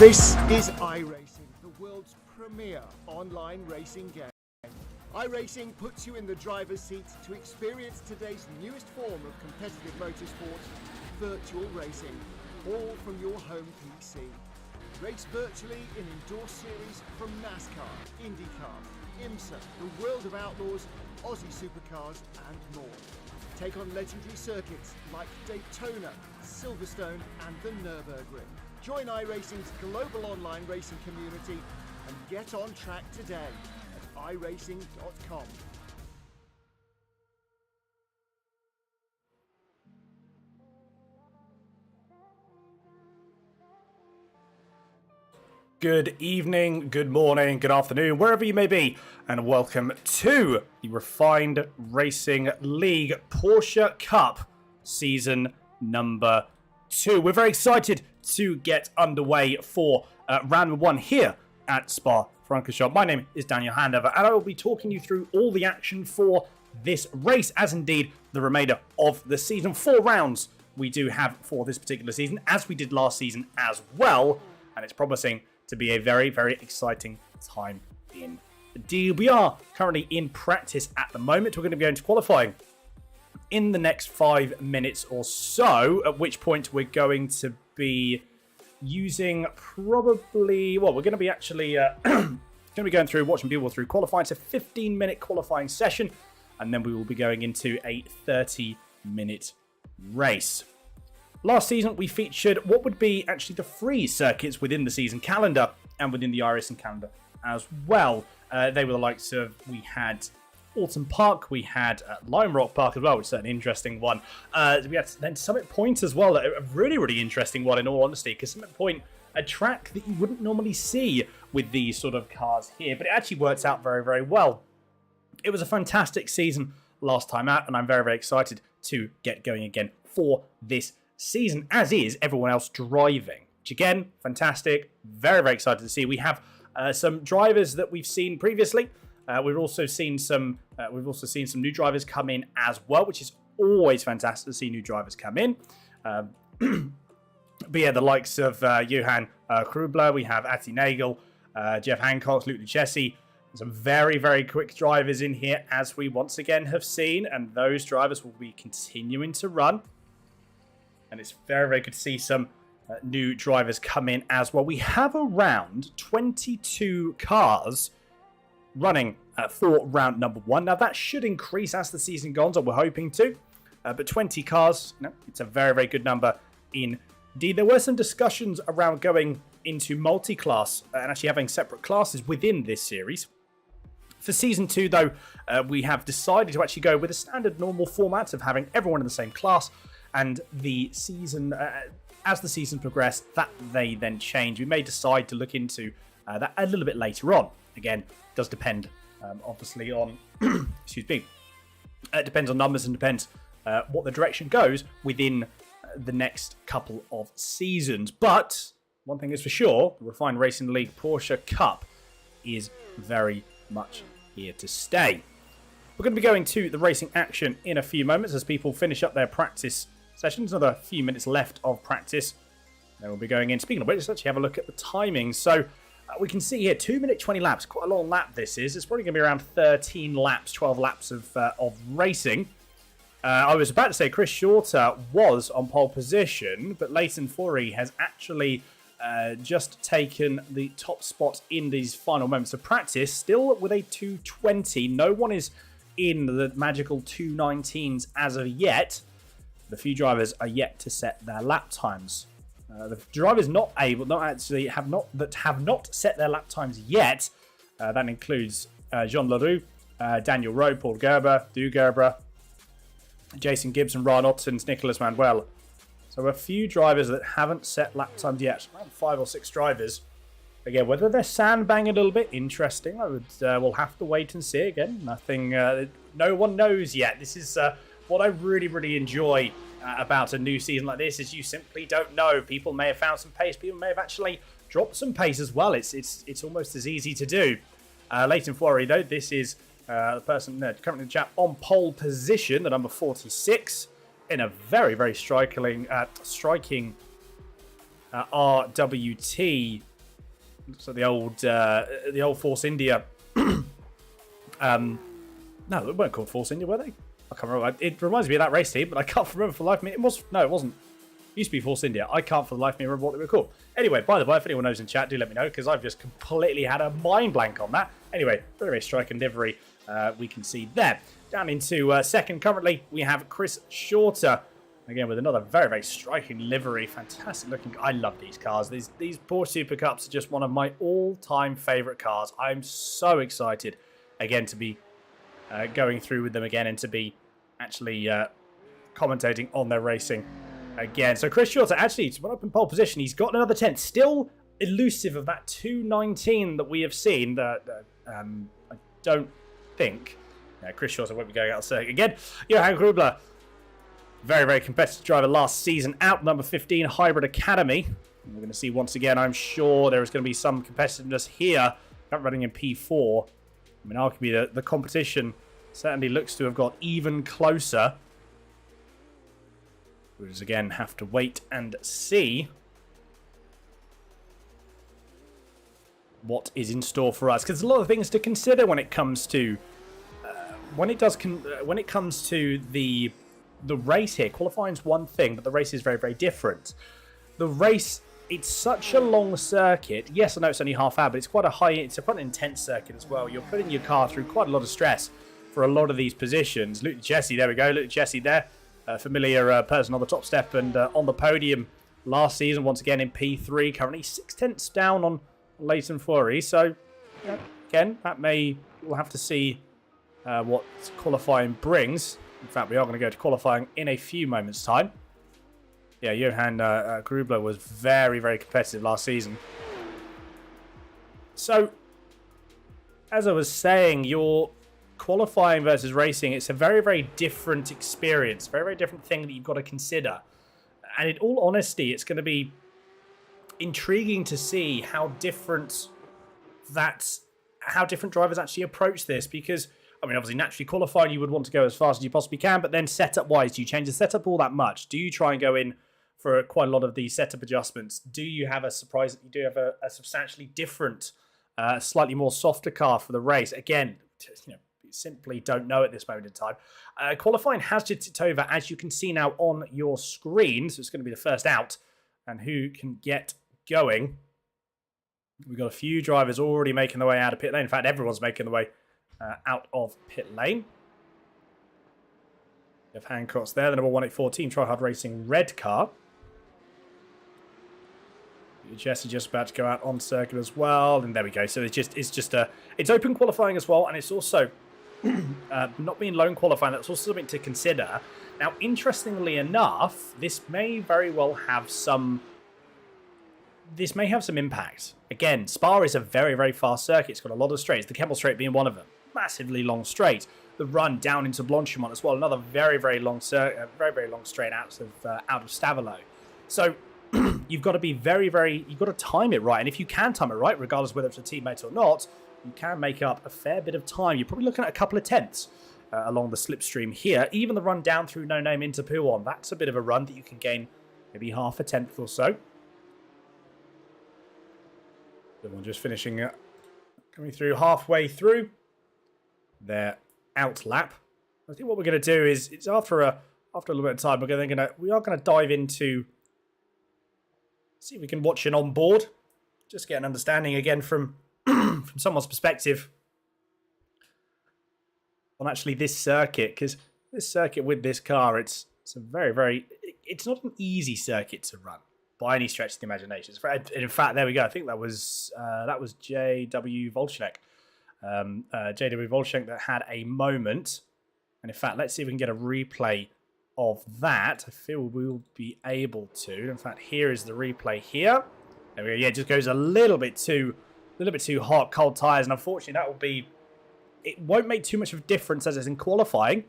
This is iRacing, the world's premier online racing game. iRacing puts you in the driver's seat to experience today's newest form of competitive motorsport, virtual racing, all from your home PC. Race virtually in endorsed series from NASCAR, IndyCar, IMSA, the World of Outlaws, Aussie Supercars and more. Take on legendary circuits like Daytona, Silverstone and the Nürburgring. Join iRacing's global online racing community and get on track today at iRacing.com. Good evening, good morning, good afternoon, wherever you may be, and welcome to the Refined Racing League Porsche Cup Season number 2. We're very excited to get underway for round 1 here at Spa-Francorchamps. My name is Daniel Handover, and I will be talking you through all the action for this race, as indeed the remainder of the season. 4 rounds we do have for this particular season, as we did last season as well, and it's promising to be a very, very exciting time indeed. We are currently in practice at the moment. We're going to be going to qualifying in the next 5 minutes or so, at which point we're going to be using probably, well, we're going to be actually going to be going through, watching people through qualifying. It's a 15-minute qualifying session, and then we will be going into a 30-minute race. Last season, we featured what would be actually the free circuits within the season calendar and within the iRacing calendar as well. They were the likes of, we had Autumn Park, we had Lime Rock Park as well, which is an interesting one. We had then Summit Point as well, a really, really interesting one in all honesty, because Summit Point, a track that you wouldn't normally see with these sort of cars here, but it actually works out very, very well. It was a fantastic season last time out, and I'm very, very excited to get going again for this season, as is everyone else driving, which again, fantastic, very, very excited to see. We have some drivers that we've seen previously. We've also seen some new drivers come in as well, which is always fantastic to see new drivers come in. But yeah, the likes of Johan Krubler, we have Atti Nagel, Jeff Hancock, Luke Lucchesi, some very, very quick drivers in here, as we once again have seen, and those drivers will be continuing to run. And it's very, very good to see some new drivers come in as well. We have around 22 cars running for round number 1. Now, that should increase as the season goes on. We're hoping to. But 20 cars, it's a very, very good number indeed. There were some discussions around going into multi-class and actually having separate classes within this series. For Season 2, though, we have decided to actually go with a standard normal format of having everyone in the same class. And the season, as the season progressed, that they then change. We may decide to look into that a little bit later on. Again, it does depend, obviously, on excuse me. It depends on numbers and depends what the direction goes within the next couple of seasons. But one thing is for sure: the Refined Racing League Porsche Cup is very much here to stay. We're going to be going to the racing action in a few moments as people finish up their practice sessions. Another few minutes left of practice. Then we'll be going in. Speaking of which, let's actually have a look at the timing. So we can see here 2 minute 20 laps. Quite a long lap this is. It's probably going to be around 13 laps, 12 laps of racing. I was about to say Chris Shorter was on pole position, but Leighton Forey has actually just taken the top spot in these final moments of practice, still with a 2:20. No one is in the magical 2:19s as of yet. The few drivers are yet to set their lap times. The drivers have not set their lap times yet. That includes Jean Leroux, Daniel Rowe, Paul Gerber, Du Gerber, Jason Gibson, Ryan Ottens, Nicholas Manuel. So a few drivers that haven't set lap times yet. Around 5 or 6 drivers. Again, whether they're sandbagging a little bit, interesting. We'll have to wait and see. Again, nothing. No one knows yet. This is what I really, really enjoy about a new season like this. Is you simply don't know. People may have found some pace. People may have actually dropped some pace as well. It's almost as easy to do. Leighton Forey, though, this is the person currently in the chat on pole position, the number 46, in a very, very striking RWT So the old Force India. No, they weren't called Force India, were they? I can't remember. It reminds me of that race team, but I can't remember for the life of me. It wasn't. It used to be Force India. I can't for the life of me remember what they were called. Anyway, by the way, if anyone knows in chat, do let me know, because I've just completely had a mind blank on that. Anyway, very, very striking livery we can see there. Down into second currently, we have Chris Shorter. Again, with another very, very striking livery. Fantastic looking. I love these cars. These Porsche Super Cups are just one of my all-time favourite cars. I'm so excited, again, to be going through with them again and to be actually commentating on their racing again. So Chris Shorter actually went up in pole position. He's got another 10th. Still elusive of that 219 that we have seen. That I don't think. Chris Shorter won't be going out of circuit again. Johan Grubler, very, very competitive driver last season. Out number 15, Hybrid Academy. And we're going to see once again, I'm sure there is going to be some competitiveness here. Not running in P4. I mean, arguably the competition certainly looks to have got even closer. We'll just again have to wait and see what is in store for us, because there's a lot of things to consider when it comes to when it comes to the race here. Qualifying's one thing, but the race is very, very different. The race, it's such a long circuit. Yes, I know it's only half hour, but it's quite an intense circuit as well. You're putting your car through quite a lot of stress for a lot of these positions. Luke Jesse, there we go. Luke Jesse there. Familiar person on the top step and on the podium last season, once again in P3. Currently 6/10 down on Leighton Fury. So, yeah, again, we'll have to see what qualifying brings. In fact, we are going to go to qualifying in a few moments' time. Yeah, Johan Grubler was very, very competitive last season. So, as I was saying, your qualifying versus racing, it's a very, very different experience. Very, very different thing that you've got to consider. And in all honesty, it's going to be intriguing to see how different drivers actually approach this, because I mean, obviously, naturally qualifying, you would want to go as fast as you possibly can, but then setup-wise, do you change the setup all that much? Do you try and go in for quite a lot of these setup adjustments? Do you have a surprise? You do have a substantially different, slightly more softer car for the race? Again, you simply don't know at this moment in time. Qualifying has just ticked over, as you can see now on your screen. So it's going to be the first out, and who can get going. We've got a few drivers already making their way out of pit lane. In fact, everyone's making their way out of pit lane. Jeff Hancock's there, the number 184 Try Hard Racing red car. Jesse just about to go out on circuit as well, and there we go. So it's open qualifying as well, and it's also not being lone qualifying. That's also something to consider. Now, interestingly enough, this may very well have some impact. Again, Spa is a very, very fast circuit. It's got a lot of straights, the Kemmel Straight being one of them. Massively long straight. The run down into Blanchimont as well, another very, very long straight out of Stavelot. So you've got to be you've got to time it right. And if you can time it right, regardless of whether it's a teammate or not, you can make up a fair bit of time. You're probably looking at a couple of tenths along the slipstream here. Even the run down through No Name into Pouon, that's a bit of a run that you can gain maybe half a tenth or so. The one just finishing coming through halfway through their out lap. I think what we're going to do is, it's after a little bit of time, we are going to dive into, see if we can watch an onboard, just get an understanding again from from someone's perspective on actually this circuit, because this circuit with this car, it's a very, very, it's not an easy circuit to run by any stretch of the imagination. In fact, there we go. I think that was J.W. Volchenek. J.W. Volchenek that had a moment. And in fact, let's see if we can get a replay of that. I feel we'll be able to. In fact, here is the replay here. There we go. Yeah, it just goes a little bit too hot, cold tyres. And unfortunately, it won't make too much of a difference as it's in qualifying.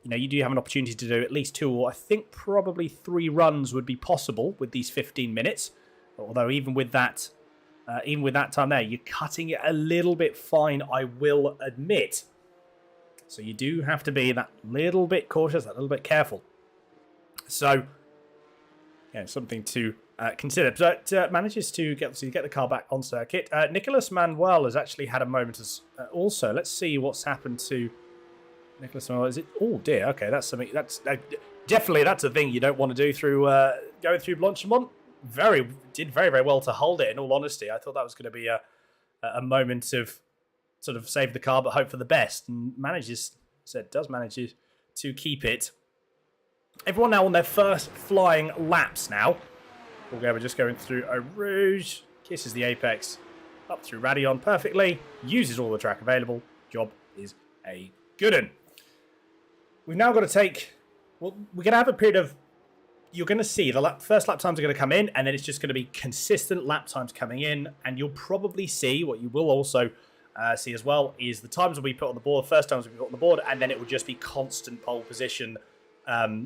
You do have an opportunity to do at least 2, or I think probably 3 runs would be possible with these 15 minutes. Although even with that time there, you're cutting it a little bit fine, I will admit. So you do have to be that little bit cautious, that little bit careful. So, yeah, something to considered, but manages to get the car back on circuit. Nicholas Manuel has actually had a moment also. Let's see what's happened to Nicholas Manuel. Is it? Oh dear. Okay, that's something. That's definitely that's a thing you don't want to do through going through Blanchimont. Did very well to hold it. In all honesty, I thought that was going to be a moment of sort of save the car but hope for the best, and does manage to keep it. Everyone now on their first flying laps now. We're just going through a Rouge, kisses the apex, up through Radion perfectly, uses all the track available. Job is a good one. We've now got to take... Well, we're going to have a period of... You're going to see the first lap times are going to come in, and then it's just going to be consistent lap times coming in, and you'll probably see, what you will also see as well, is the times will be put on the board, first times will be put on the board, and then it will just be constant pole position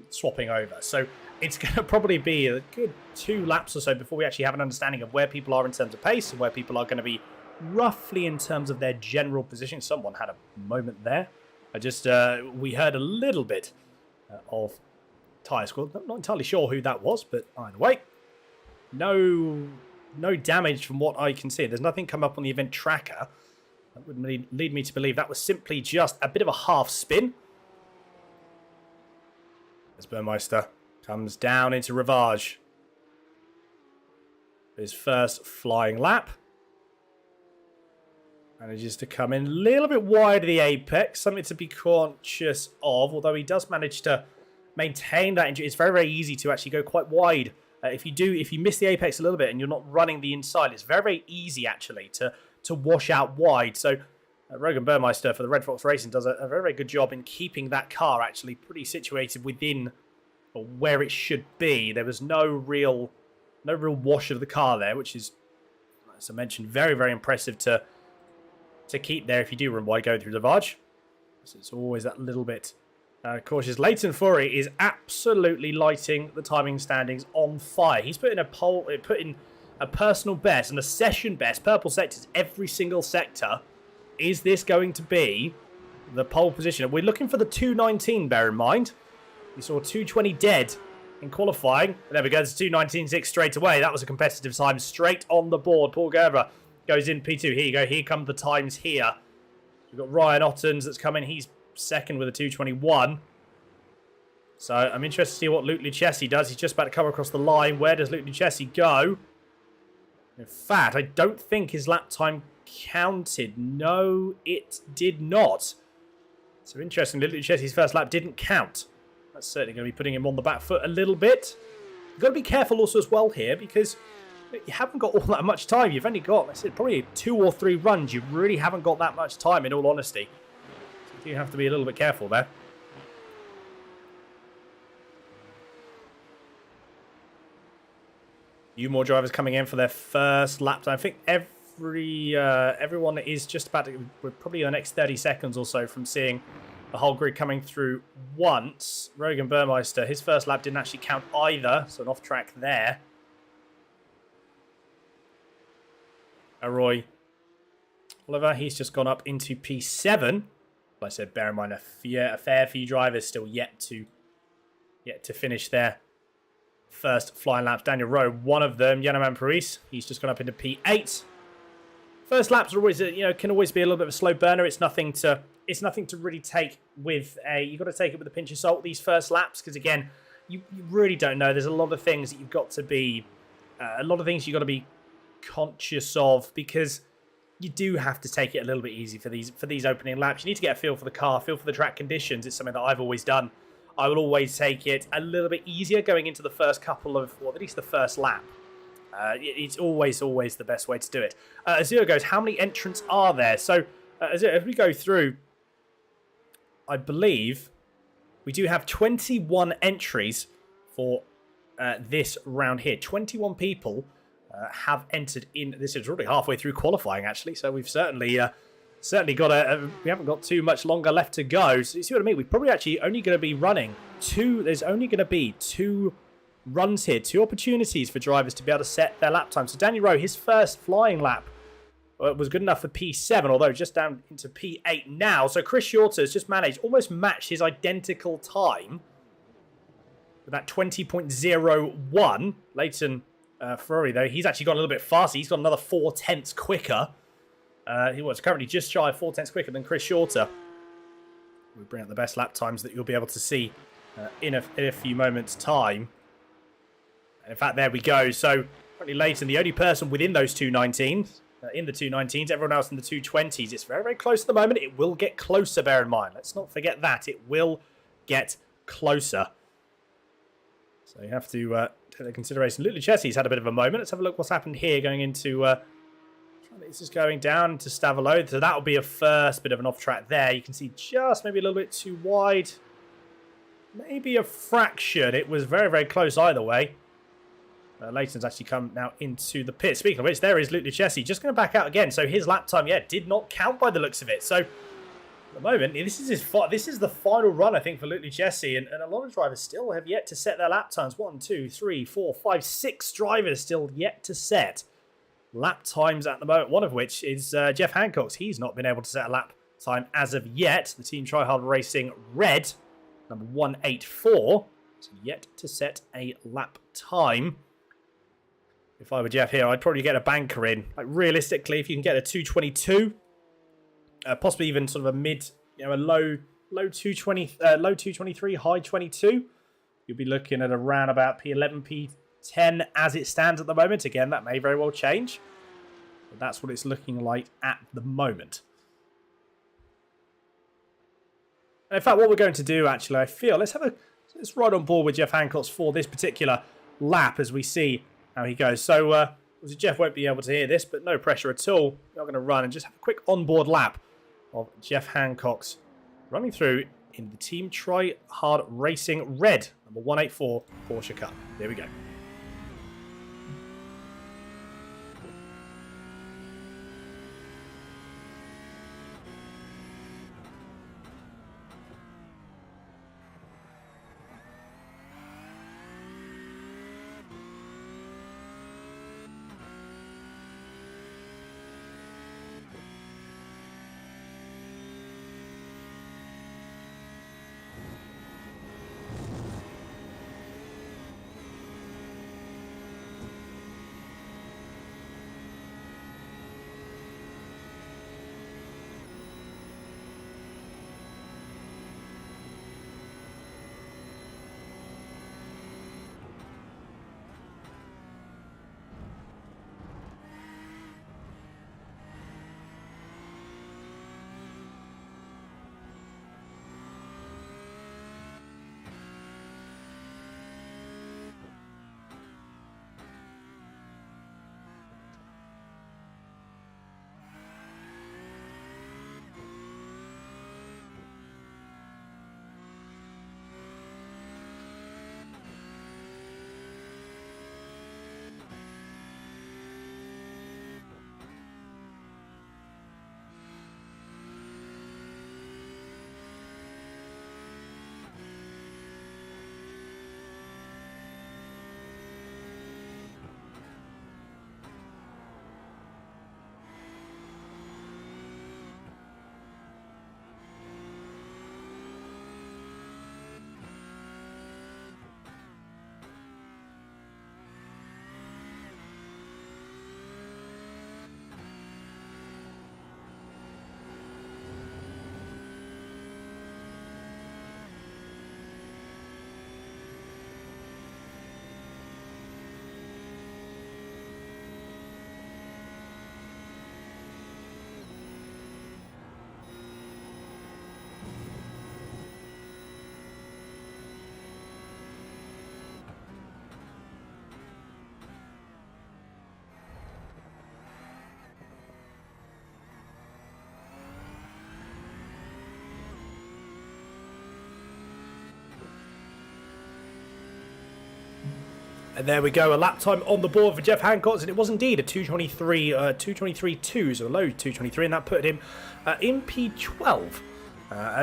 swapping over. So it's going to probably be a good 2 laps or so before we actually have an understanding of where people are in terms of pace and where people are going to be roughly in terms of their general position. Someone had a moment there. We heard a little bit of tyre squad. Not entirely sure who that was, but either way, no damage from what I can see. There's nothing come up on the event tracker. That would lead me to believe that was simply just a bit of a half spin. As Burmeister comes down into Rivage. His first flying lap. Manages to come in a little bit wide of the apex. Something to be conscious of. Although he does manage to maintain that injury. It's very easy to actually go quite wide. If you miss the apex a little bit and you're not running the inside, it's very easy actually to wash out wide. So Rogan Burmeister for the Red Fox Racing does a very good job in keeping that car actually pretty situated within where it should be. There was no real wash of the car there, which is, as I mentioned, very impressive to keep there if you do run wide going through the Rivage. So it's always that little bit cautious. Leighton Fury is absolutely lighting the timing standings on fire. He's put in a personal best and a session best, purple sectors, every single sector. Is this going to be the pole position? We're looking for the 219, bear in mind. We saw 220 dead in qualifying. There we go, it's 219.6 straight away. That was a competitive time straight on the board. Paul Gerber goes in P2. Here you go, here come the times here. We've got Ryan Ottens that's coming. He's second with a 221. So I'm interested to see what Luke Lucchesi does. He's just about to come across the line. Where does Luke Lucchesi go? In fact, I don't think his lap time counted. No, it did not. So interestingly, Luke Lucchesi's first lap didn't count. That's certainly going to be putting him on the back foot a little bit. You've got to be careful also as well here because you haven't got all that much time. You've only got, I said, probably 2 or 3 runs. You really haven't got that much time, in all honesty. So you have to be a little bit careful there. few more drivers coming in for their first lap time. I think everyone is just about to, we're probably the next 30 seconds or so from seeing the whole grid coming through once. Rogan Burmeister, his first lap didn't actually count either, so an off track there. Roy Oliver, he's just gone up into P7. Like I said, bear in mind a fair few drivers still yet to finish their first flying laps. Daniel Rowe, one of them. Yanaman Paris, he's just gone up into P8. First laps are always, can always be a little bit of a slow burner. It's nothing to really take with you've got to take it with a pinch of salt, these first laps, because again, you really don't know. There's a lot of things that you've got to be, conscious of, because you do have to take it a little bit easy for these opening laps. You need to get a feel for the car, feel for the track conditions. It's something that I've always done. I will always take it a little bit easier going into the first couple of, or at least the first lap. It's always the best way to do it. Azure goes, how many entrants are there? So as we go through, I believe we do have 21 entries for this round here. 21 people have entered in. This is really halfway through qualifying, actually. So we've certainly got we haven't got too much longer left to go. So you see what I mean? We're probably actually only going to be running two. There's only going to be 2 runs here, 2 opportunities for drivers to be able to set their lap time. So Danny Rowe, his first flying lap was good enough for P7, although just down into P8 now. So Chris Shorter has just managed, almost matched his identical time with that 20.01. Leighton Ferrari, though, he's actually got a little bit faster. He's got another 4/10 quicker. He was currently just shy of 4/10 quicker than Chris Shorter. We'll bring up the best lap times that you'll be able to see in a few moments' time. And in fact, there we go. So, currently Leighton, the only person within those 219s, in the 219s, everyone else in the 220s. It's very, very close at the moment. It will get closer, bear in mind. Let's not forget that. It will get closer. So you have to take into consideration. Luke Luchessi's had a bit of a moment. Let's have a look what's happened here going into... this is going down to Stavolo. So that'll be a first bit of an off-track there. You can see just maybe a little bit too wide. Maybe a fraction. It was very, very close either way. Leighton's actually come now into the pit. Speaking of which, there is Luke Luchessi. Just going to back out again. So his lap time, yeah, did not count by the looks of it. So... at the moment, this is the final run, I think, for Luke Luchessi, and a lot of drivers still have yet to set their lap times. 1, 2, 3, 4, 5, 6 drivers still yet to set lap times at the moment, one of which is Jeff Hancock's. He's not been able to set a lap time as of yet. The Team Tryhard Racing Red, number 184, is yet to set a lap time. If I were Jeff here, I'd probably get a banker in. Like, realistically, if you can get a 222... possibly even sort of a mid, a low 220, low 223, high 22. You'll be looking at around about P11, P10 as it stands at the moment. Again, that may very well change, but that's what it's looking like at the moment. And in fact, what we're going to do, actually, I feel, let's ride on board with Jeff Hancock for this particular lap as we see how he goes. So, obviously Jeff won't be able to hear this, but no pressure at all. We're going to run and just have a quick onboard lap of Jeff Hancock's running through in the Team Try Hard Racing Red, number 184 Porsche Cup. There we go. And there we go, a lap time on the board for Jeff Hancock, and it was indeed a 223.2, so a low 223, and that put him in P12.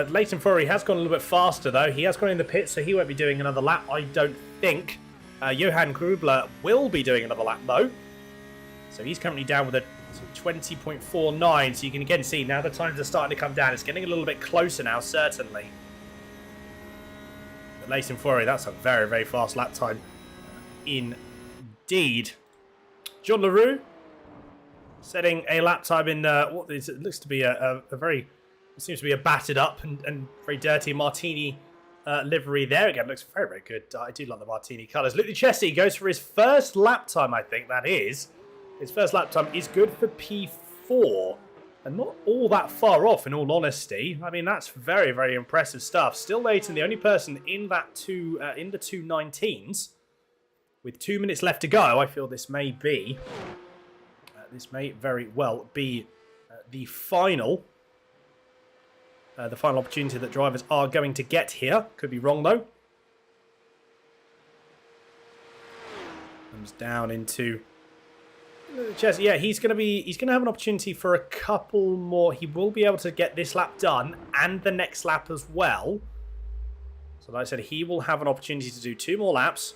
Leighton Fury has gone a little bit faster, though. He has gone in the pit, so he won't be doing another lap, I don't think. Johan Grubler will be doing another lap, though. So he's currently down with a 20.49, so you can again see now the times are starting to come down. It's getting a little bit closer now, certainly. But Leighton Fury, that's a very, very fast lap time indeed. John LaRue setting a lap time in what is, it looks to be a very, it seems to be a battered up and very dirty Martini livery there. Again, looks very, very good. I do like the Martini colours. Luke Chessie goes for his first lap time, I think that is. His first lap time is good for P4. And not all that far off, in all honesty. I mean, that's very, very impressive stuff. Still Leighton, the only person in that in the 219s. With 2 minutes left to go, I feel this may be... this may very well be the final opportunity that drivers are going to get here. Could be wrong, though. Comes down into... Yeah, he's gonna have an opportunity for a couple more. He will be able to get this lap done and the next lap as well. So like I said, he will have an opportunity to do 2 more laps.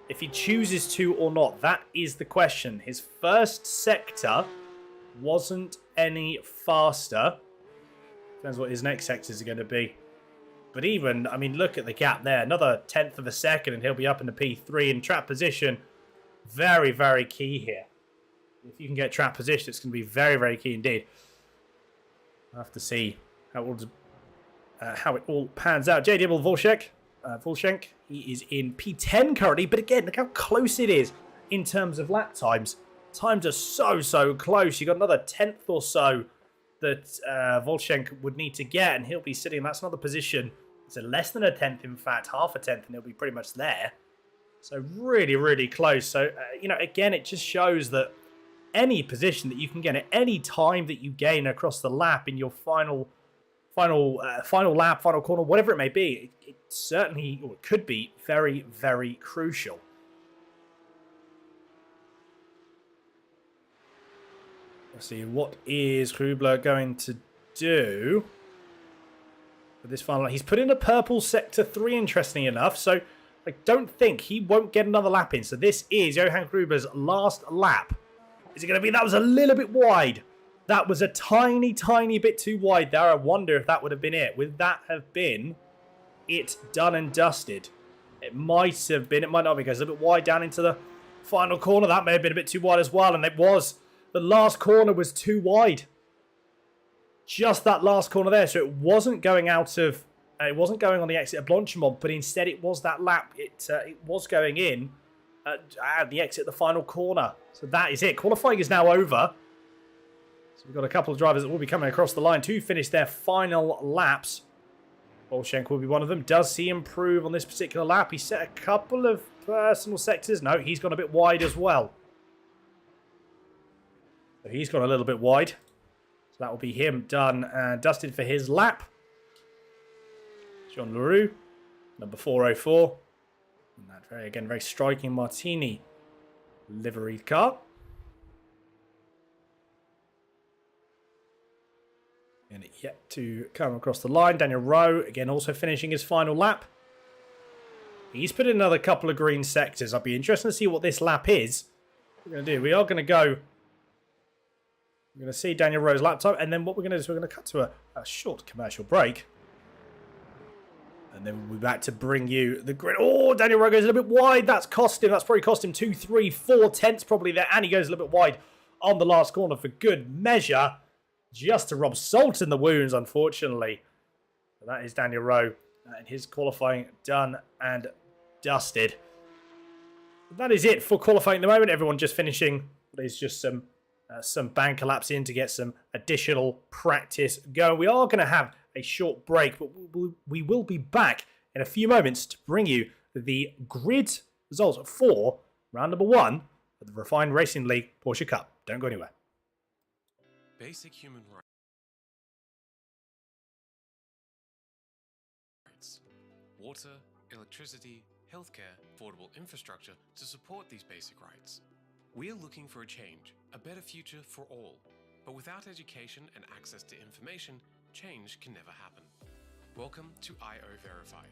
If he chooses to or not, that is the question. His first sector wasn't any faster. Depends what his next sectors are going to be. But even, I mean, look at the gap there. Another 1/10 of a second and he'll be up in the P3 in trap position. Very, very key here. If you can get trap position, it's going to be very, very key indeed. I'll have to see how it all pans out. J. Dibble Volshenk, he is in P10 currently, but again, look how close it is in terms of lap times. Times are so, so close. You've got another 1/10 or so that Volshenk would need to get, and he'll be sitting, that's another position. It's less than a 1/10, in fact, half a 1/10, and he'll be pretty much there. So really, really close. So, again, it just shows that any position that you can get at any time that you gain across the lap in your final lap, final corner, whatever it may be, it certainly, or it could be very, very crucial. Let's see, what is Hrubler going to do for this final lap? He's put in a purple sector 3, interestingly enough, so I don't think he won't get another lap in. So this is Johan Hrubler's last lap. Is it going to be? That was a little bit wide. That was a tiny, tiny bit too wide there. I wonder if that would have been it. Would that have been it done and dusted? It might have been. It might not be, because it's a little bit wide down into the final corner. That may have been a bit too wide as well. And it was. The last corner was too wide. Just that last corner there. So it wasn't going out of... it wasn't going on the exit of Blanchimont, but instead it was that lap. It was going in at the exit of the final corner. So that is it. Qualifying is now over. So we've got a couple of drivers that will be coming across the line to finish their final laps. Bolshenko will be one of them. Does he improve on this particular lap? He set a couple of personal sectors. No, he's gone a bit wide as well. So he's gone a little bit wide. So that will be him done and dusted for his lap. John LaRue, number 404. And that very striking Martini liveried car. And yet to come across the line. Daniel Rowe, again, also finishing his final lap. He's put in another couple of green sectors. I'll be interested to see what this lap is. What we're going to do, we are going to go... We're going to see Daniel Rowe's lap time. And then what we're going to do is we're going to cut to a short commercial break. And then we'll be back to bring you the grid. Oh, Daniel Rowe goes a little bit wide. That's cost him. That's probably cost him 2, 3, 4 tenths probably there. And he goes a little bit wide on the last corner for good measure. Just to rub salt in the wounds, unfortunately. So that is Daniel Rowe and his qualifying done and dusted. That is it for qualifying at the moment. Everyone just finishing. There's just some bank collapse in to get some additional practice going. We are going to have a short break, but we will be back in a few moments to bring you the grid results for round number 1 of the Refined Racing League Porsche Cup. Don't go anywhere. Basic human rights. Water, electricity, healthcare, affordable infrastructure to support these basic rights. We are looking for a change, a better future for all. But without education and access to information, change can never happen. Welcome to IO Verified.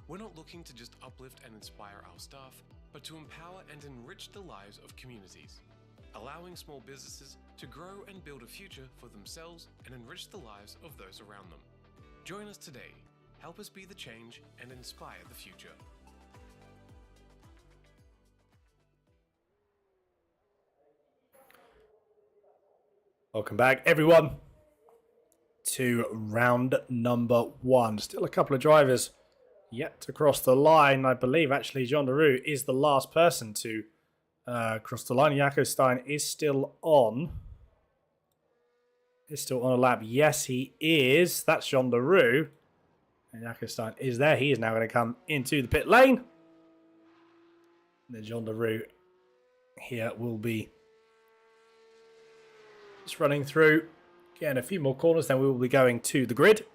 We're not looking to just uplift and inspire our staff, but to empower and enrich the lives of communities, allowing small businesses to grow and build a future for themselves and enrich the lives of those around them. Join us today. Help us be the change and inspire the future. Welcome back, everyone, to round number 1. Still a couple of drivers yet to cross the line. I believe, actually, Jean Leroux is the last person to cross the line. Jaco Stein is still on. Is still on a lap. Yes, he is. That's Jean Leroux. And Jaco Stein is there. He is now going to come into the pit lane. And then Jean Leroux here will be just running through. Again, a few more corners, then we will be going to the grid.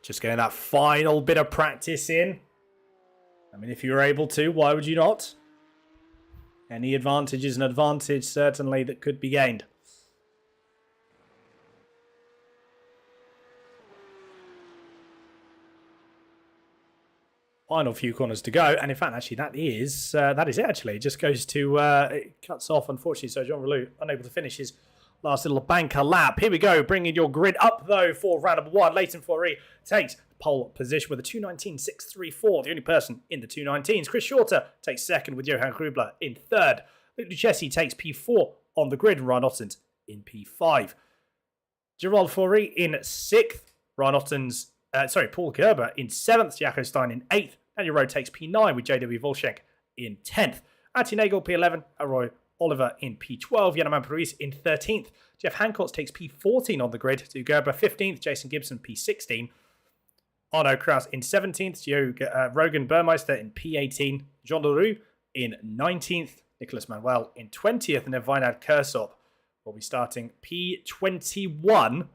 Just getting that final bit of practice in. I mean, if you were able to, why would you not? Any advantage is an advantage, certainly, that could be gained. Final few corners to go, and in fact, actually, that is it. Actually, it just goes to it cuts off, unfortunately. So Jean Leroux unable to finish his last little banker lap. Here we go, bringing your grid up though for round number 1. Leighton Fourie takes pole position with a 2:19.634. The only person in the 2:19s. Chris Shorter takes second with Johan Grubler in third. Luke Duchessis takes P4 on the grid. Ryan Ottens in P5. Gerald Fourie in 6th. Paul Gerber in 7th, Jaco Stein in 8th, Daniel Rowe takes P9 with JW Volshank in 10th, Ati Nagel P11, Roy Oliver in P12, Yanaman Paris in 13th, Jeff Hancock takes P14 on the grid to Gerber 15th, Jason Gibson P16, Arno Kraus in 17th, Rogan Burmeister in P18, Jean Leroux in 19th, Nicholas Manuel in 20th, and then Vinad Kursop will be starting P21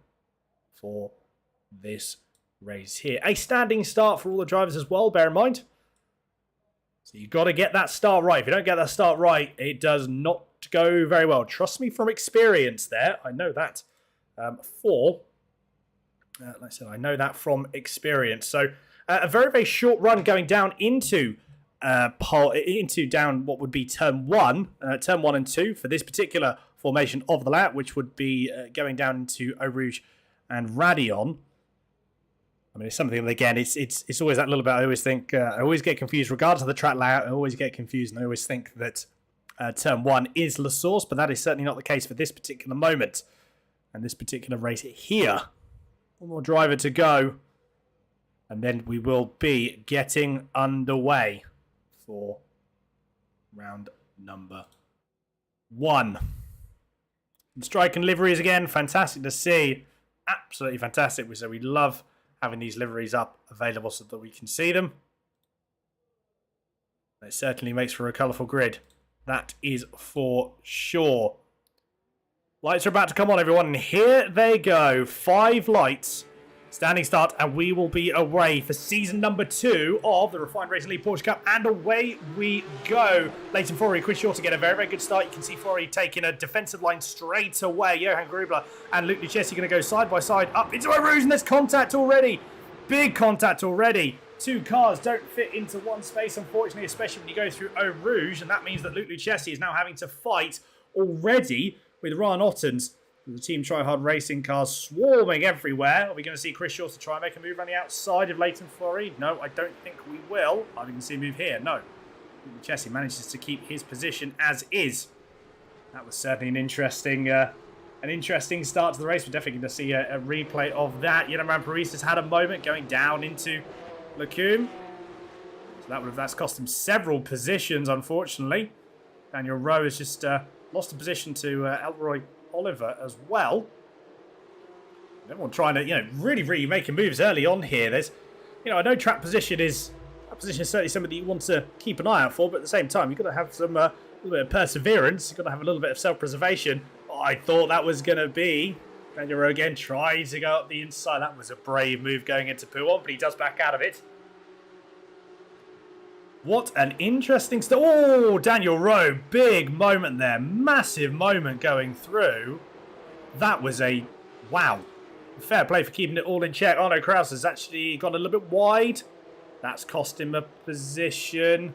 for this race here. A standing start for all the drivers as well, bear in mind. So you've got to get that start right. If you don't get that start right, it does not go very well. Trust me from experience there. I know that like I said, I know that from experience. So a very, very short run going down into down what would be turn 1 and 2 for this particular formation of the lap, which would be going down into Eau Rouge and Radion. I mean, it's something, again, it's always that little bit. I always think, I always get confused, regardless of the track layout, I always get confused, and I always think that turn 1 is La Source, but that is certainly not the case for this particular moment and this particular race here. One more driver to go, and then we will be getting underway for round number 1. And strike and liveries again, fantastic to see. Absolutely fantastic. So we love having these liveries up available so that we can see them. It certainly makes for a colourful grid. That is for sure. Lights are about to come on, everyone, and here they go. 5 lights. Standing start, and we will be away for season number 2 of the Refined Racing League Porsche Cup, and away we go. Leighton Fourie, Chris Shorter get a very, very good start. You can see Fourie taking a defensive line straight away. Johan Grubler and Luke Duchessis going to go side by side up into Eau Rouge, and there's contact already. Big contact already. 2 cars don't fit into one space, unfortunately, especially when you go through Eau Rouge, and that means that Luke Duchessis is now having to fight already with Ryan Ottens. The Team Try Hard Racing cars swarming everywhere. Are we going to see Chris Shorter try and make a move around the outside of Leighton Fourie? No, I don't think we will. Are we going to see a move here? No. Chessie manages to keep his position as is. That was certainly an interesting start to the race. We're definitely going to see a replay of that. Yanaman Paris has had a moment going down into Lacombe. So that's cost him several positions, unfortunately. Daniel Rowe has just lost a position to Elroy Oliver as well. Everyone trying to, really, really making moves early on here. There's, I know track position is certainly something that you want to keep an eye out for, but at the same time, you've got to have some little bit of perseverance. You've got to have a little bit of self-preservation. I thought that was going to be Daniel Rowe again trying to go up the inside. That was a brave move going into Pouon, but he does back out of it. What an interesting start. Oh, Daniel Rowe, big moment there. Massive moment going through. That was a, wow. Fair play for keeping it all in check. Arno Kraus has actually gone a little bit wide. That's cost him a position.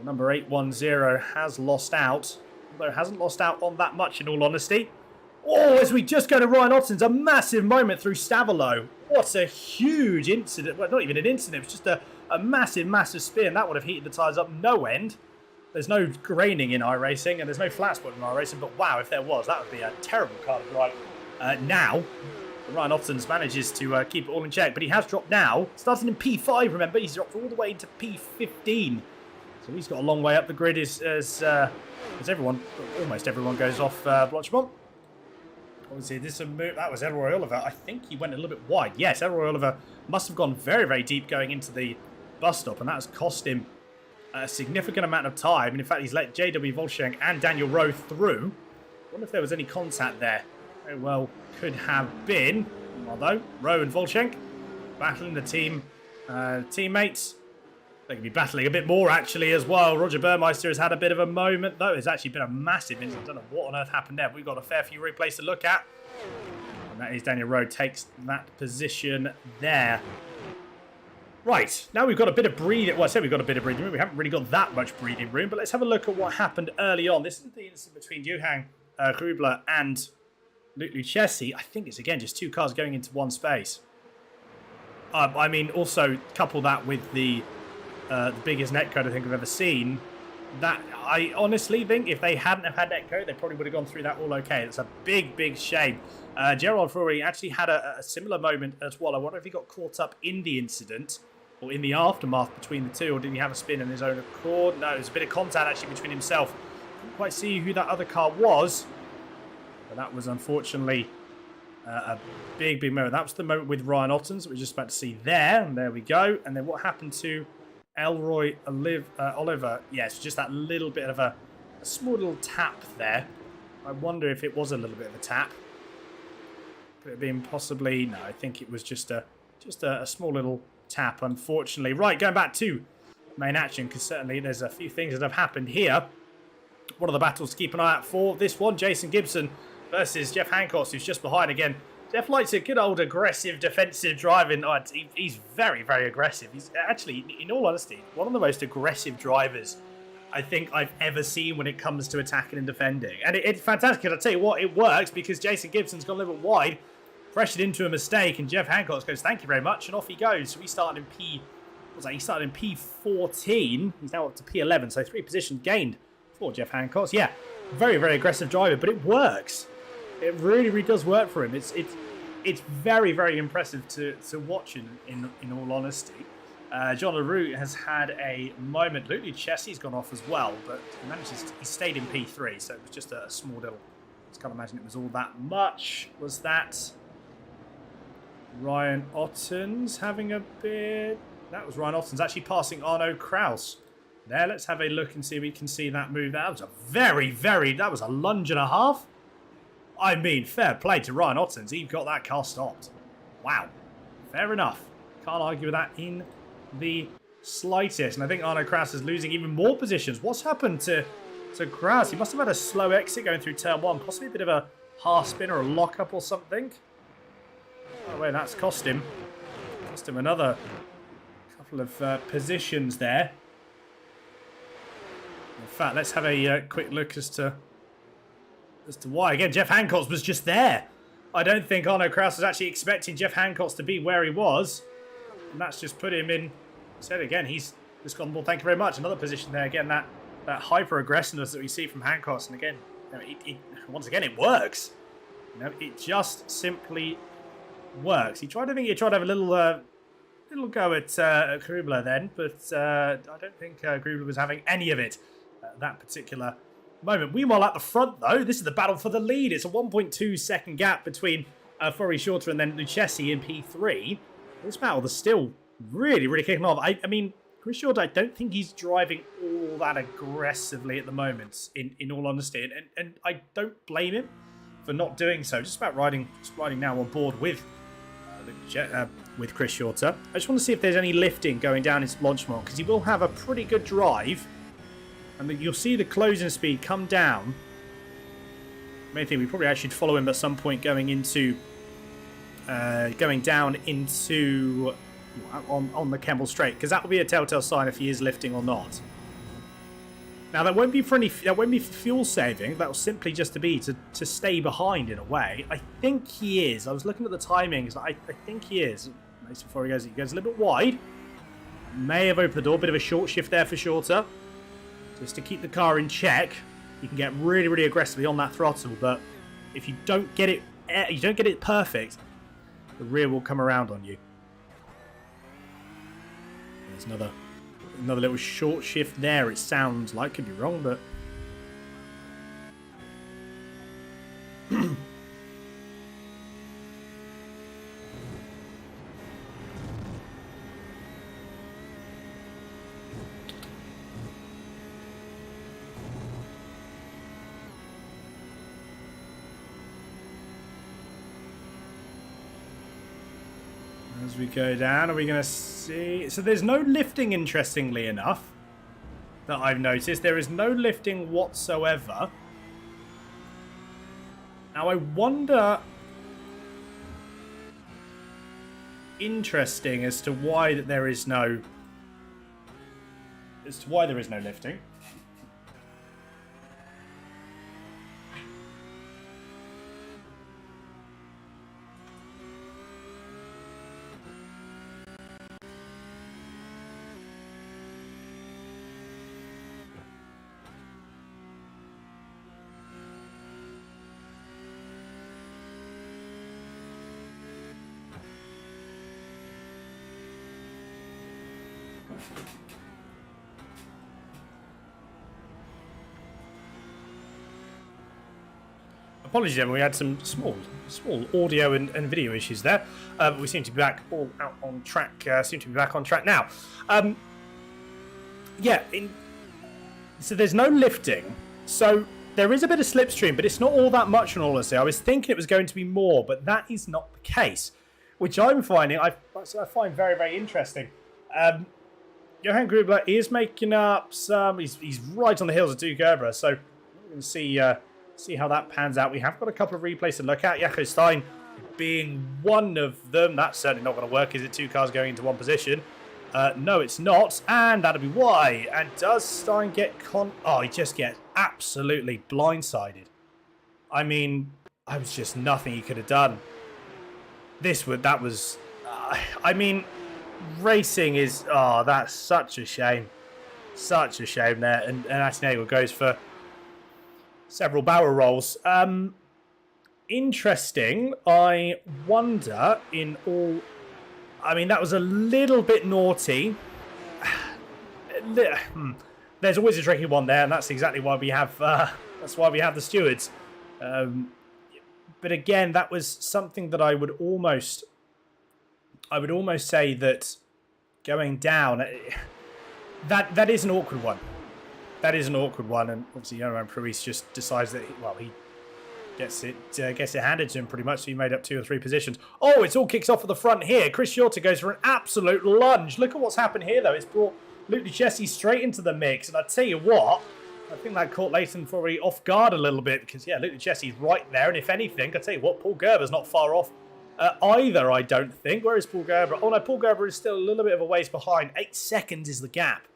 Number 810 has lost out. Although hasn't lost out on that much, in all honesty. Oh, as we just go to Ryan Ottens, a massive moment through Stavelot. What a huge incident. Well, not even an incident. It was just a a massive, massive spin. That would have heated the tyres up no end. There's no graining in iRacing, and there's no flat spot in iRacing, but wow, if there was, that would be a terrible car to drive. Now, Ryan Ottens manages to keep it all in check, but he has dropped now. Starting in P5, remember, he's dropped all the way into P15. So he's got a long way up the grid as everyone, almost everyone goes off Blanchimont. Obviously, this is a move. That was Elroy Oliver. I think he went a little bit wide. Yes, Elroy Oliver must have gone very, very deep going into the bus stop, and that has cost him a significant amount of time. And in fact, he's let JW Volshank and Daniel Rowe through. I wonder if there was any contact there. Very well could have been. Although, Rowe and Volshank battling the teammates. They could be battling a bit more, actually, as well. Roger Burmeister has had a bit of a moment, though. It's actually been a massive incident. I don't know what on earth happened there, but we've got a fair few replays to look at. And that is Daniel Rowe takes that position there. Right, now we've got a bit of breathing. Well, I said we've got a bit of breathing room. We haven't really got that much breathing room, but let's have a look at what happened early on. This is the incident between Johan Grubler and Luke Lucchesi. I think it's, again, just two cars going into one space. I mean, also couple that with the biggest netcode I think I've ever seen. That I honestly think if they hadn't have had netcode, they probably would have gone through that all okay. It's a big, big shame. Gerald Frury actually had a similar moment as well. I wonder if he got caught up in the incident or in the aftermath between the two, or did he have a spin on his own accord? No, there's a bit of contact actually between himself. Couldn't quite see who that other car was, but that was unfortunately a big, big moment. That was the moment with Ryan Ottens that we were just about to see there, and there we go. And then what happened to Elroy Oliver? Yes, just that little bit of a small little tap there. I wonder if it was a little bit of a tap. Could it have been possibly? No, I think it was just a small little tap, unfortunately. Right, going back to main action, because certainly there's a few things that have happened here. One of the battles to keep an eye out for this one, Jason Gibson versus Jeff Hancock, who's just behind again. Jeff likes a good old aggressive defensive driving. Oh, he's very, very aggressive. He's actually, in all honesty, one of the most aggressive drivers I think I've ever seen when it comes to attacking and defending. And it's fantastic. I'll tell you what, it works because Jason Gibson's gone a little bit wide, pressured into a mistake, and Jeff Hancock goes, thank you very much, and off he goes. So he started in he started in P14. He's now up to P11, so 3 positions gained for Jeff Hancock. Yeah, very, very aggressive driver, but it works. It really, really does work for him. It's very, very impressive to watch in all honesty. John LaRue has had a moment. Luke Chessie's gone off as well, but he stayed in P3, so it was just a small little. I can't imagine it was all that much. Was that Ryan Ottens having a bit? That was Ryan Ottens actually passing Arno Kraus. There, let's have a look and see if we can see that move. That was a that was a lunge and a half. I mean, fair play to Ryan Ottens. He got that car stopped. Wow. Fair enough. Can't argue with that in the slightest. And I think Arno Kraus is losing even more positions. What's happened to Kraus? He must have had a slow exit going through turn 1. Possibly a bit of a half spin or a lock-up or something. Oh, wait, that's cost him. Cost him another couple of positions there. In fact, let's have a quick look as to why. Again, Jeff Hancock was just there. I don't think Arno Kraus was actually expecting Jeff Hancock to be where he was. And that's just put him in. Said again, he's just gone, well, thank you very much. Another position there. Again, that hyper-aggressiveness that we see from Hancock. And again, once again, it works. It just simply works. He tried to have a little go at Grubler then, but I don't think Grubler was having any of it at that particular moment. Meanwhile, at the front, though, this is the battle for the lead. It's a 1.2 second gap between Furry Shorter and then Lucchesi in P3. This battle is still really, really kicking off. I mean, Chris Shorter, I don't think he's driving all that aggressively at the moment, in all honesty. And I don't blame him for not doing so. Just riding now on board with Chris Shorter. I just want to see if there's any lifting going down into Blanchimont, because he will have a pretty good drive. And you'll see the closing speed come down. Main thing, we probably actually should follow him at some point going down into on the Kemble Straight, because that will be a telltale sign if he is lifting or not. Now that won't be fuel saving. That will simply just to stay behind in a way. I think he is. I was looking at the timings. I think he is. Before he goes a little bit wide. May have opened the door. Bit of a short shift there for Shorter. Just to keep the car in check. You can get really, really aggressively on that throttle, but if you don't get it perfect, the rear will come around on you. There's another little short shift there. It sounds like, could be wrong, but as we go down, are we going to see... So there's no lifting, interestingly enough, that I've noticed. There is no lifting whatsoever. Now, I wonder... Interesting as to why that there is no... As to why there is no lifting. Apologies, everyone. We had some small audio and video issues there. But we seem to be back all out on track. Seem to be back on track now. So there's no lifting. So there is a bit of slipstream, but it's not all that much. In all honesty, I was thinking it was going to be more, but that is not the case. Which I'm finding, I find very, very interesting. Johan Grubler is making up some. He's right on the heels of Duke Gerber, so we're going to see how that pans out. We have got a couple of replays to look at. Jaco Stein being one of them. That's certainly not going to work. Is it two cars going into one position? No, it's not, and that'll be why. And does Stein get he just gets absolutely blindsided. I mean, I was just nothing he could have done. I mean, racing is, that's such a shame. Such a shame there. And Atinagel goes for several barrel rolls. Interesting. I wonder that was a little bit naughty. There's always a tricky one there, and that's exactly why we have the stewards. But again, that was something that I would almost say that going down, that is an awkward one. That is an awkward one, and obviously Johan Pruis just decides that he gets it handed to him pretty much. So he made up 2 or 3 positions. Oh, it all kicks off at the front here. Chris Shorter goes for an absolute lunge. Look at what's happened here, though. It's brought Luke Duchessis straight into the mix, and I tell you what, I think that caught Leighton Fourie off guard a little bit because Luke Duchessis right there, and if anything, I tell you what, Paul Gerber's not far off either. I don't think. Where is Paul Gerber? Oh no, Paul Gerber is still a little bit of a ways behind. 8 seconds is the gap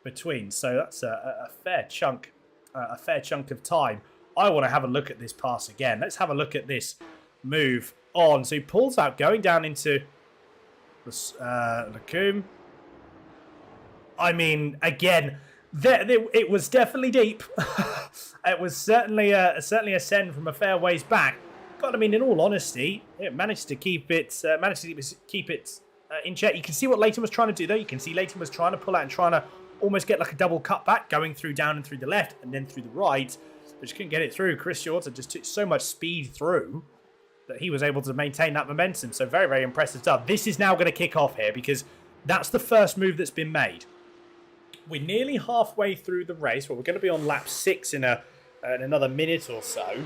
between, so that's a fair chunk of time. I want to have a look at this pass again. Let's have a look at this move on. So he pulls out, going down into Lacombe. I mean, again, it was definitely deep. It was certainly a send from a fair ways back. But I mean, in all honesty, it managed to keep it in check. You can see what Leighton was trying to do, though. You can see Leighton was trying to pull out and trying to almost get like a double cutback, going through down and through the left and then through the right. But just couldn't get it through. Chris Shorter just took so much speed through that he was able to maintain that momentum. So very, very impressive stuff. This is now going to kick off here because that's the first move that's been made. We're nearly halfway through the race. Well, we're going to be on lap 6 in another minute or so.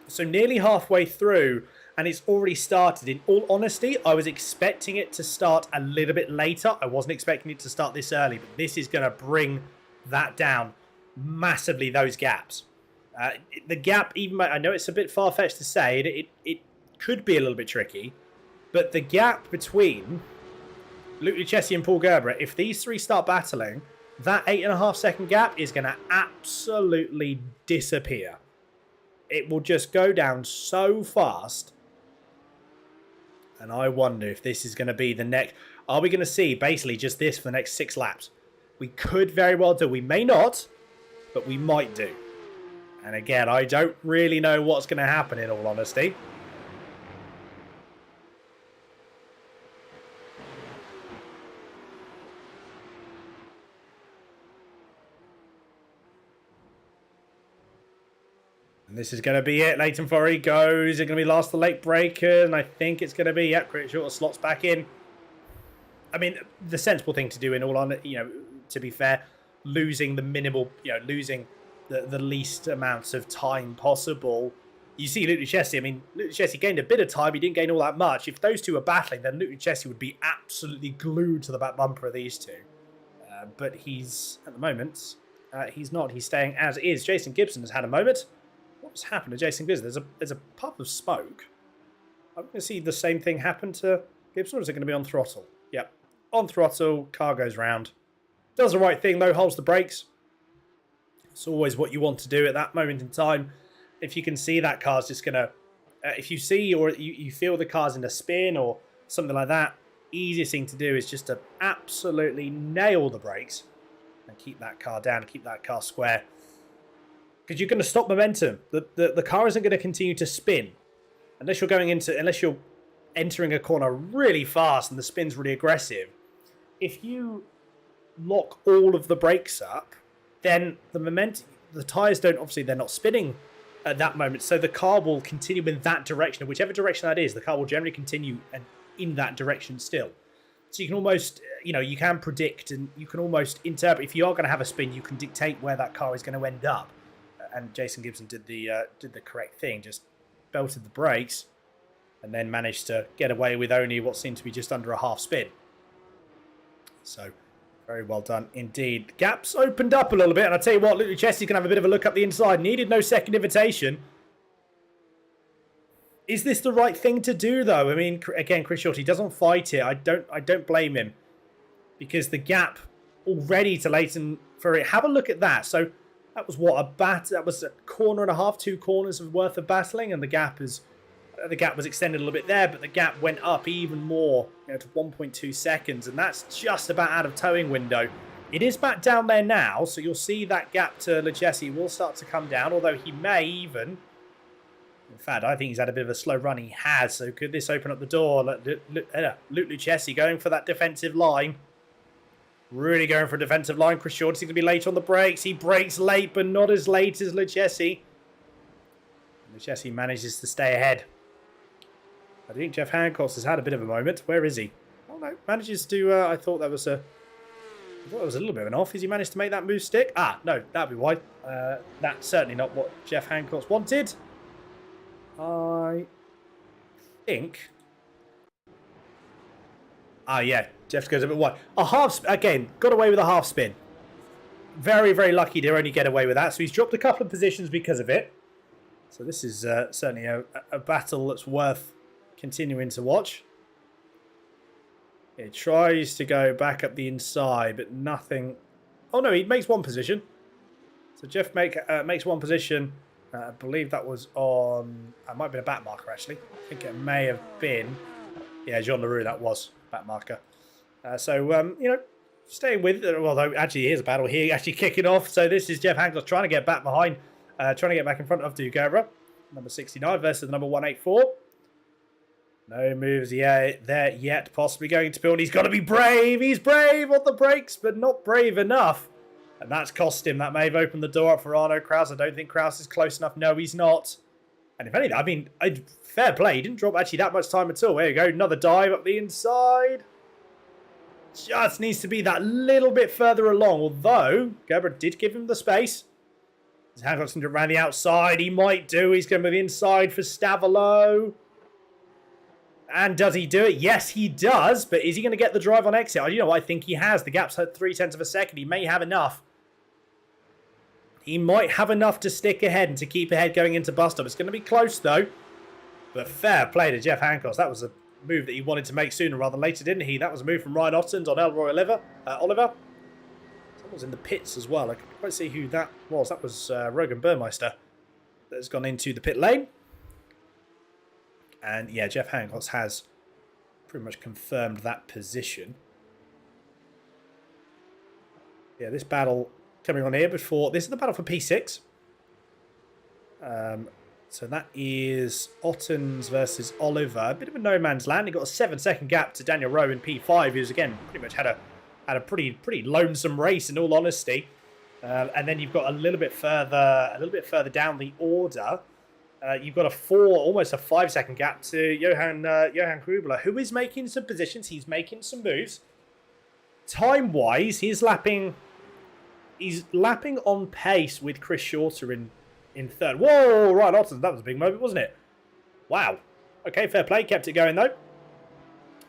So nearly halfway through, and it's already started. In all honesty, I was expecting it to start a little bit later. I wasn't expecting it to start this early, but this is going to bring that down massively, those gaps. The gap, even I know it's a bit far-fetched to say, it could be a little bit tricky, but the gap between Luke Duchessis and Paul Gerber, if these three start battling, that 8.5 second gap is going to absolutely disappear. It will just go down so fast. And I wonder if this is going to be the next... Are we going to see basically just this for the next 6 laps? We could very well do. We may not, but we might do. And again, I don't really know what's going to happen in all honesty. And this is going to be it. Leighton Forey goes. Is it going to be last the late breaker? And I think it's going to be, yep, pretty short slots back in. I mean, the sensible thing to do in all honesty, to be fair, losing the minimal, losing the least amounts of time possible. You see Luke Luchesi, I mean, Luke Luchesi gained a bit of time. He didn't gain all that much. If those two are battling, then Luke Luchesi would be absolutely glued to the back bumper of these two. But he's, at the moment, he's not. He's staying as is. Jason Gibson has had a moment. What's happened to Jason Gibson? There's a puff of smoke. I'm going to see the same thing happen to Gibson, or is it going to be on throttle? Yep. On throttle, car goes round. Does the right thing, though, holds the brakes. It's always what you want to do at that moment in time. If you can see that car's just going to... if you see or you feel the car's in a spin or something like that, easiest thing to do is just to absolutely nail the brakes and keep that car down, keep that car square. Because you're going to stop momentum. The car isn't going to continue to spin unless you're entering a corner really fast and the spin's really aggressive. If you lock all of the brakes up, then the tyres don't, obviously they're not spinning at that moment, so the car will continue in that direction, whichever direction that is, the car will generally continue in that direction still. So you can almost, you can predict and you can almost interpret, if you are going to have a spin, you can dictate where that car is going to end up. And Jason Gibson did the correct thing, just belted the brakes and then managed to get away with only what seemed to be just under a half spin. So, very well done indeed. Gaps opened up a little bit, and I tell you what, Luke Luchesi's going to have a bit of a look up the inside. Needed no second invitation. Is this the right thing to do, though? I mean, again, Chris Shorty doesn't fight it. I don't blame him, because the gap already to Leighton for it. Have a look at that. So that was that was a corner and a half, 2 corners worth of battling, and the gap was extended a little bit there, but the gap went up even more, to 1.2 seconds, and that's just about out of towing window. It is back down there now, so you'll see that gap to Luchesi will start to come down, although he may even... In fact, I think he's had a bit of a slow run. He has, so could this open up the door? Luke Luchesi going for that defensive line. Really going for a defensive line. Chris Shorty's going to be late on the brakes. He brakes late, but not as late as Luchesi. Luchesi manages to stay ahead. I think Jeff Hancock has had a bit of a moment. Where is he? Oh no, manages to... I thought that was a little bit of an off. Has he managed to make that move stick? Ah, no, that'd be why. That's certainly not what Jeff Hancock wanted. I think... Ah, yeah, Jeff goes a bit wide. Again, got away with a half spin. Very, very lucky to only get away with that. So he's dropped a couple of positions because of it. So this is certainly a battle that's worth continuing to watch. It tries to go back up the inside, but nothing... Oh no, he makes one position. So Jeff makes one position. I believe that was on... It might have been a back marker, actually. I think it may have been... Yeah, Jean Leroux, that was back marker. Staying with... Although, actually, here's a battle here, actually kicking off. So this is Jeff Hancock trying to get back behind... trying to get back in front of Dugera. Number 69 versus number 184. No moves there yet. Possibly going to build. He's got to be brave. He's brave on the brakes, but not brave enough. And that's cost him. That may have opened the door up for Arno Kraus. I don't think Kraus is close enough. No, he's not. And if anything, I mean, fair play. He didn't drop actually that much time at all. There you go. Another dive up the inside. Just needs to be that little bit further along. Although, Gerber did give him the space. Hancock's going to around the outside. He might do. He's going to move inside for Stavolo. And does he do it? Yes, he does. But is he going to get the drive on exit? I think he has. The gap's at 0.3 of a second. He may have enough. He might have enough to stick ahead and to keep ahead going into bus stop. It's going to be close, though. But fair play to Jeff Hancock. That was a move that he wanted to make sooner rather than later, didn't he? That was a move from Ryan Ottens on Elroy Oliver. Someone was in the pits as well. I can't quite see who that was. That was Rogan Burmeister that has gone into the pit lane. And yeah, Jeff Hancock has pretty much confirmed that position. Yeah, this battle coming on here before... This is the battle for P6. So that is Ottens versus Oliver. A bit of a no man's land. He got a 7-second gap to Daniel Rowe in P5, who's again pretty much had a pretty lonesome race in all honesty. And then you've got a little bit further down the order. You've got almost a 5-second gap to Johan Grubler, who is making some positions. He's making some moves. Time-wise, he's lapping on pace with Chris Shorter in third. Whoa, right, Ottens, that was a big moment, wasn't it? Wow. Okay, fair play. Kept it going, though.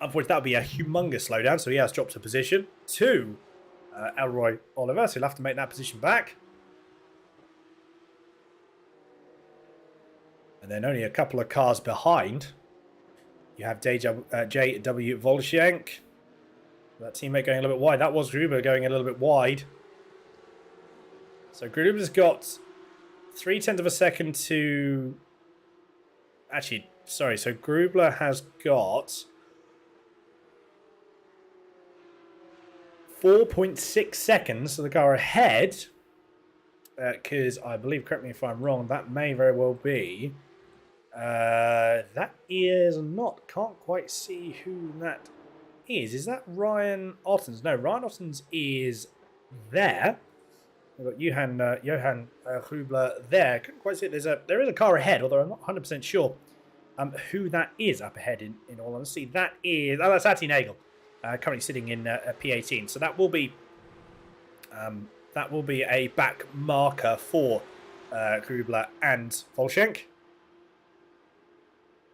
Unfortunately, that would be a humongous slowdown, so he has dropped a position to Elroy Oliver, so he'll have to make that position back. And then only a couple of cars behind, you have J.W. Volshank. That teammate going a little bit wide. That was Gruber going a little bit wide. So Gruber's got 0.3 of a second to... Actually, sorry. So Grubler has got 4.6 seconds. So the car ahead. Because I believe, correct me if I'm wrong, that may very well be... that is not... Can't quite see who that is. Is that Ryan Ottens? No, Ryan Ottens is there. We've got Johan Grubler there. Couldn't quite see it. There is a car ahead, although I'm not 100% sure who that is up ahead, in all honesty. That is... Oh, that's Ati Nagel, currently sitting in P18. So that will be a back marker for Grubler and Volshank.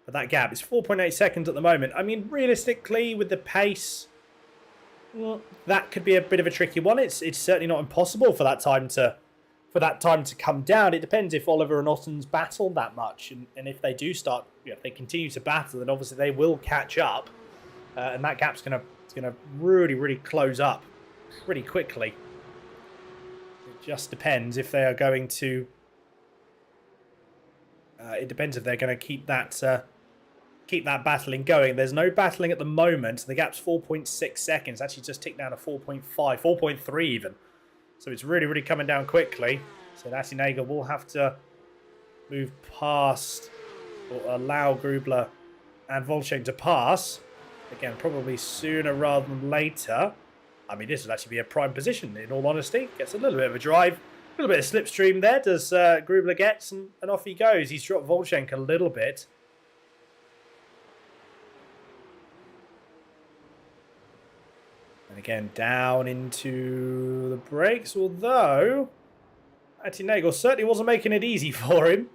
But that gap is 4.8 seconds at the moment. I mean, realistically, with the pace... Well, that could be a bit of a tricky one. It's certainly not impossible for that time to come down. It depends if Oliver and Ottens battle that much, and if they do start, if they continue to battle, then obviously they will catch up, and that gap's gonna really close up pretty quickly. It just depends if they are going to. It depends if they're going to keep that battling going. There's no battling at the moment. The gap's 4.6 seconds. Actually just ticked down to 4.5, 4.3 even. So it's really coming down quickly. So Asinega will have to move past or allow Grubler and Volshank to pass. Again, probably sooner rather than later. I mean, this would actually be a prime position, in all honesty. Gets a little bit of a drive. A little bit of slipstream there. Does Grubler gets, and off he goes. He's dropped Volshank a little bit. And again, down into the brakes, although Atinagel certainly wasn't making it easy for him.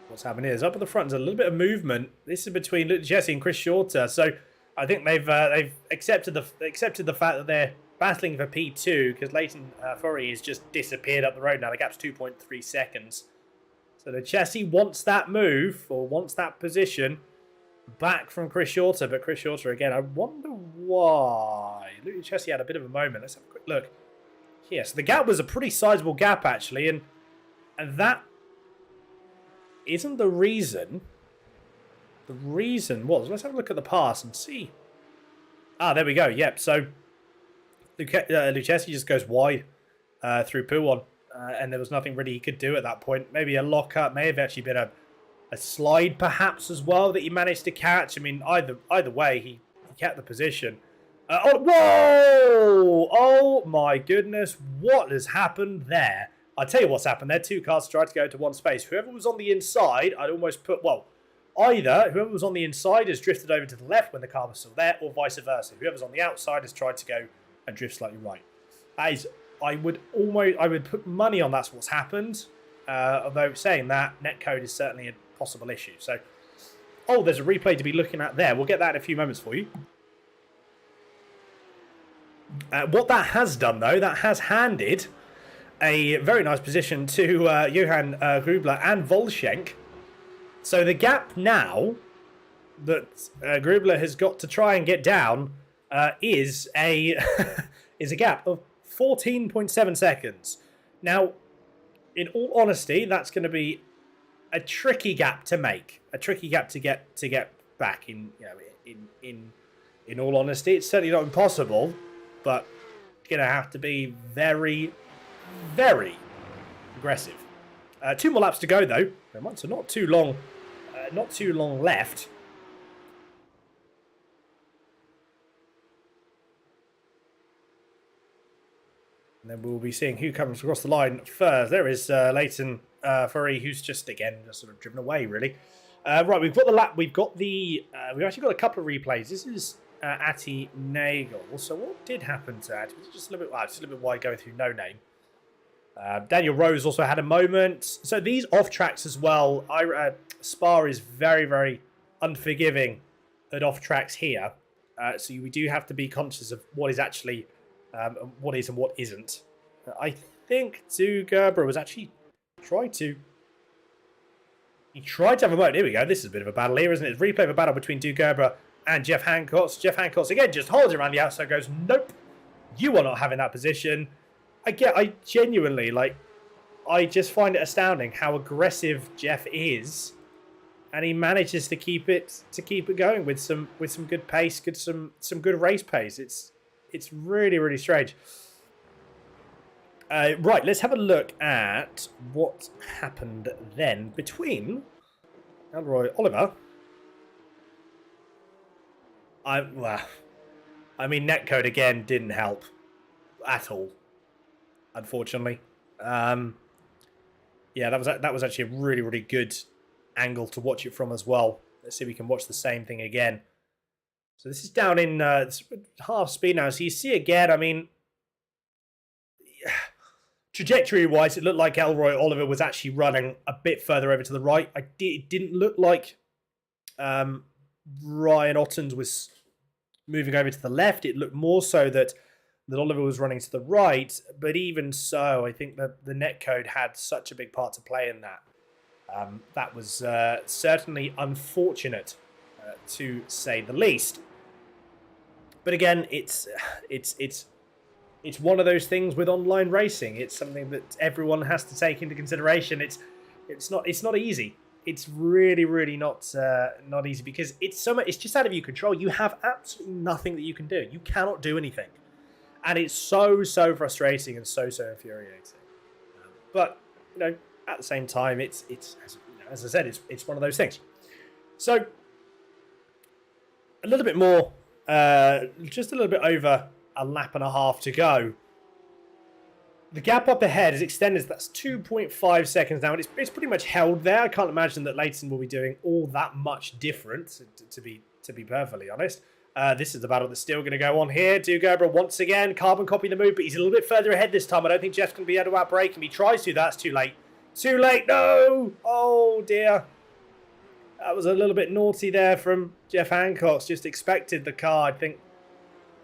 What's happening is up at the front, there's a little bit of movement. This is between Luke Jesse and Chris Shorter, so I think they've accepted the fact that they're battling for P2 because Leighton Furry has just disappeared up the road now. The gap's 2.3 seconds. So the Chessie wants that move, or wants that position, back from Chris Shorter, but Chris Shorter again, I wonder why. Luke Chessie had a bit of a moment. Let's have a quick look. Yes, the gap was a pretty sizable gap actually, and that isn't the reason. The reason was, let's have a look at the pass and see. Ah, there we go. Yep. So Lucchesi just goes wide through Pouon, and there was nothing really he could do at that point. Maybe a lock-up, may have actually been a slide perhaps as well that he managed to catch. I mean, either way, he kept the position. Oh, whoa! Oh my goodness, what has happened there? I'll tell you what's happened there. Two cars tried to go into one space. Whoever was on the inside, I'd almost put, well, either whoever was on the inside has drifted over to the left when the car was still there, or vice versa. Whoever's on the outside has tried to go and drift slightly right. That is, I would put money on that's what's happened. Although saying that, netcode is certainly a possible issue. So, oh, there's a replay to be looking at there. We'll get that in a few moments for you. What that has done, though, that has handed a very nice position to Johan Grubler and Volshank. So the gap now that Grubler has got to try and get down is a is a gap of 14.7 seconds. Now, in all honesty, that's going to be a tricky gap to make, a tricky gap to get back. In all honesty, it's certainly not impossible, but going to have to be very, very aggressive. 2 more laps to go though. So not too long. Not too long left. And then we'll be seeing who comes across the line first. There is Leighton Furry, who's just sort of driven away, really. Right, we've got the lap. We've actually got a couple of replays. This is Atty Nagel. So what did happen to Atty? Was it just a little bit wide going through no name? Daniel Rose also had a moment. So these off tracks as well. Spa is very, very unforgiving at off tracks here. So we do have to be conscious of what is actually. What is and what isn't. I think Du Gerber was actually He tried to have a moment. Here we go. This is a bit of a battle here, isn't it? It's replay of a battle between Du Gerber and Jeff Hancock. Jeff Hancock, again, just holds it around the outside, goes, nope, you are not having that position. I genuinely, I just find it astounding how aggressive Jeff is. And he manages to keep it going with some good pace, some good race pace. It's really, really strange. Right, let's have a look at what happened then between Elroy Oliver. I mean, netcode again didn't help at all, unfortunately. Yeah, that was actually a really, really good angle to watch it from as well. Let's see if we can watch the same thing again. So this is down in half speed now. So you see again, I mean, trajectory-wise, it looked like Elroy Oliver was actually running a bit further over to the right. It didn't look like Ryan Ottens was moving over to the left. It looked more so that Oliver was running to the right. But even so, I think that the netcode had such a big part to play in that. That was certainly unfortunate, to say the least. But again, it's one of those things with online racing. It's something that everyone has to take into consideration. It's not easy. It's really, really not easy because it's just out of your control. You have absolutely nothing that you can do. You cannot do anything, and it's so frustrating and so infuriating. But at the same time, it's as I said, it's one of those things. So a little bit more. Just a little bit over a lap and a half to go. The gap up ahead is extended. That's 2.5 seconds now, and it's pretty much held there. I can't imagine that Leighton will be doing all that much different, to be perfectly honest. This is the battle that's still going to go on here. Du Gerber once again, carbon copy the move, but he's a little bit further ahead this time. I don't think Jeff's going to be able to outbrake him. He tries to. That's too late. Too late. No! Oh, dear. That was a little bit naughty there from Jeff Hancock. Just expected the car. I think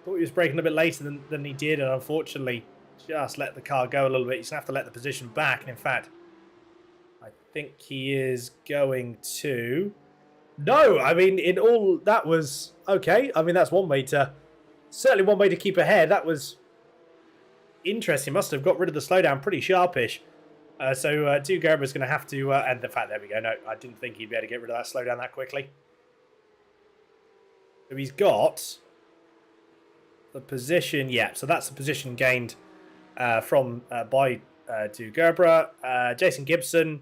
thought he was braking a bit later than he did, and unfortunately just let the car go a little bit. He's going to have to let the position back. And in fact, I think he is going to... No, I mean, in all, that was okay. I mean, that's certainly one way to keep ahead. That was interesting. Must have got rid of the slowdown pretty sharpish. So Du Gerber is going to have to, and the fact, there we go. No, I didn't think he'd be able to get rid of that slowdown that quickly. So he's got the position, yeah. So that's the position gained by Du Gerber. Jason Gibson.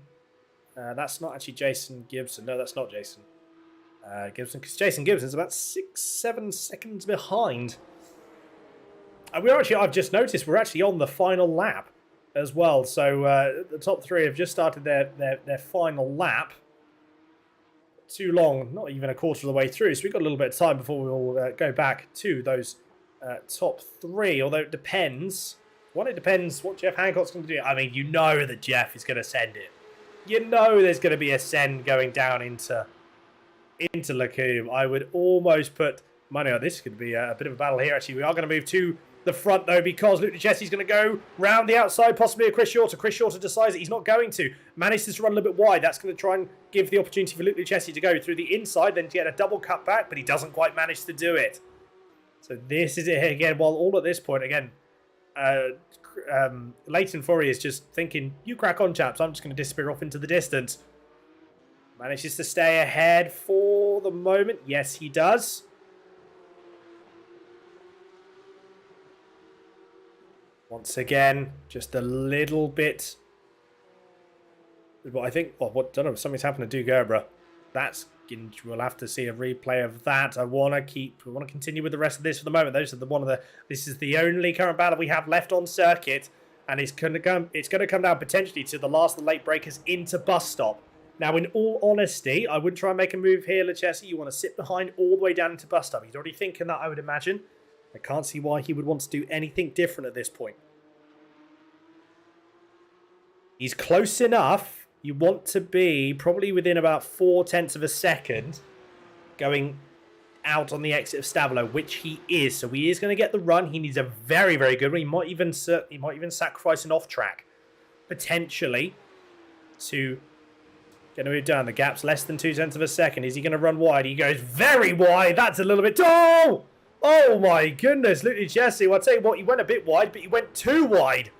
That's not actually Jason Gibson. No, that's not Jason Gibson, because Jason Gibson's about 6-7 seconds behind. I've just noticed we're actually on the final lap as well. So the top three have just started their final lap. Too long, not even a quarter of the way through. So we've got a little bit of time before we'll go back to those top three. Although it depends. It depends what Jeff Hancock's going to do. I mean, you know that Jeff is going to send it. You know there's going to be a send going down into Lacombe. I would almost put money on this. Could be a bit of a battle here. Actually, we are going to move to the front, though, because Luke Duchessie's going to go round the outside, possibly a Chris Shorter. Chris Shorter decides that he's not going to. Manages to run a little bit wide. That's going to try and give the opportunity for Luke Duchessie to go through the inside, then to get a double cut back, but he doesn't quite manage to do it. So this is it again. While all at this point, again, Leighton Furry is just thinking, you crack on, chaps. I'm just going to disappear off into the distance. Manages to stay ahead for the moment. Yes, he does. Once again, just a little bit. But I think, I don't know, something's happened to Gerber. We'll have to see a replay of that. I want to continue with the rest of this for the moment. This is the only current battle we have left on circuit, and it's going to come down potentially to the last of the late breakers into bus stop. Now, in all honesty, I wouldn't try and make a move here, Lechesi. You want to sit behind all the way down into bus stop. He's already thinking that, I would imagine. I can't see why he would want to do anything different at this point. He's close enough. You want to be probably within about 0.4 of a second going out on the exit of Stavolo, which he is. So he is going to get the run. He needs a very, very good one. He might even sacrifice an off track potentially to get a move down. The gap's less than 0.2 of a second. Is he going to run wide? He goes very wide. That's a little bit. Oh my goodness, look at Jesse. Well, I'll tell you what, he went a bit wide, but he went too wide.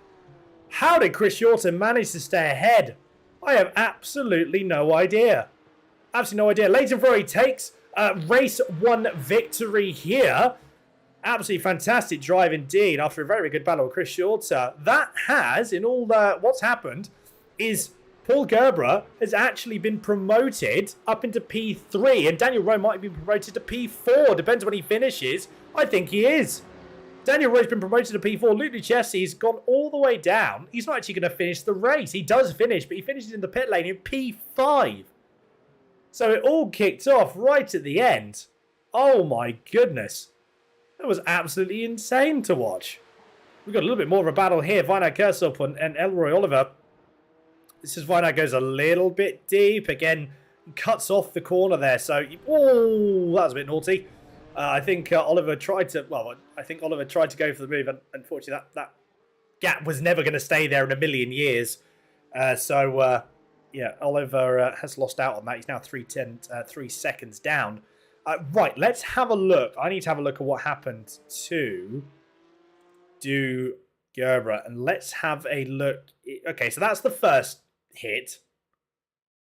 How did Chris Shorten manage to stay ahead? I have absolutely no idea. Absolutely no idea. Leighton Frory takes race 1 victory here. Absolutely fantastic drive indeed after a very good battle with Chris Shorter. That has, in all what's happened, is Paul Gerber has actually been promoted up into P3, and Daniel Rowe might be promoted to P4. Depends when he finishes. I think he is. Daniel Rowe's been promoted to P4. Luke Lucchesi's gone all the way down. He's not actually going to finish the race. He does finish, but he finishes in the pit lane in P5. So it all kicked off right at the end. Oh my goodness. That was absolutely insane to watch. We've got a little bit more of a battle here. Vinag Kersop and Elroy Oliver. This is Vinag goes a little bit deep. Again, cuts off the corner there. So, oh, that was a bit naughty. I think Oliver tried to go for the move, and unfortunately that gap was never going to stay there in a million years. Yeah, Oliver has lost out on that. He's now 3 seconds down. Right, let's have a look. I need to have a look at what happened to Gerber, and let's have a look. Okay, so that's the first hit.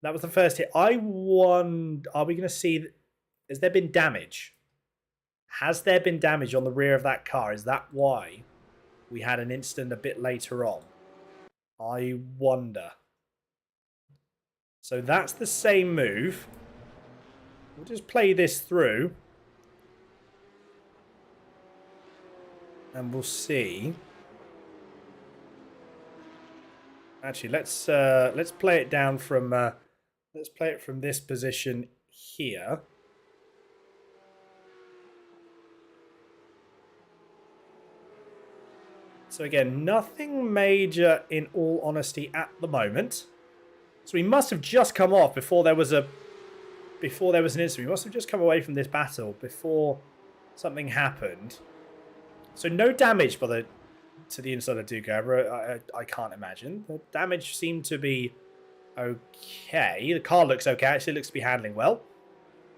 That was the first hit. Are we going to see? Has there been damage? Has there been damage on the rear of that car? Is that why we had an incident a bit later on? I wonder. So that's the same move. We'll just play this through. And we'll see. Actually, let's play it down from let's play it from this position here. So again, nothing major in all honesty at the moment. So we must have just come off before there was an incident. We must have just come away from this battle before something happened. So no damage to the inside of Gerber. I can't imagine. The damage seemed to be okay. The car looks okay. Actually looks to be handling well.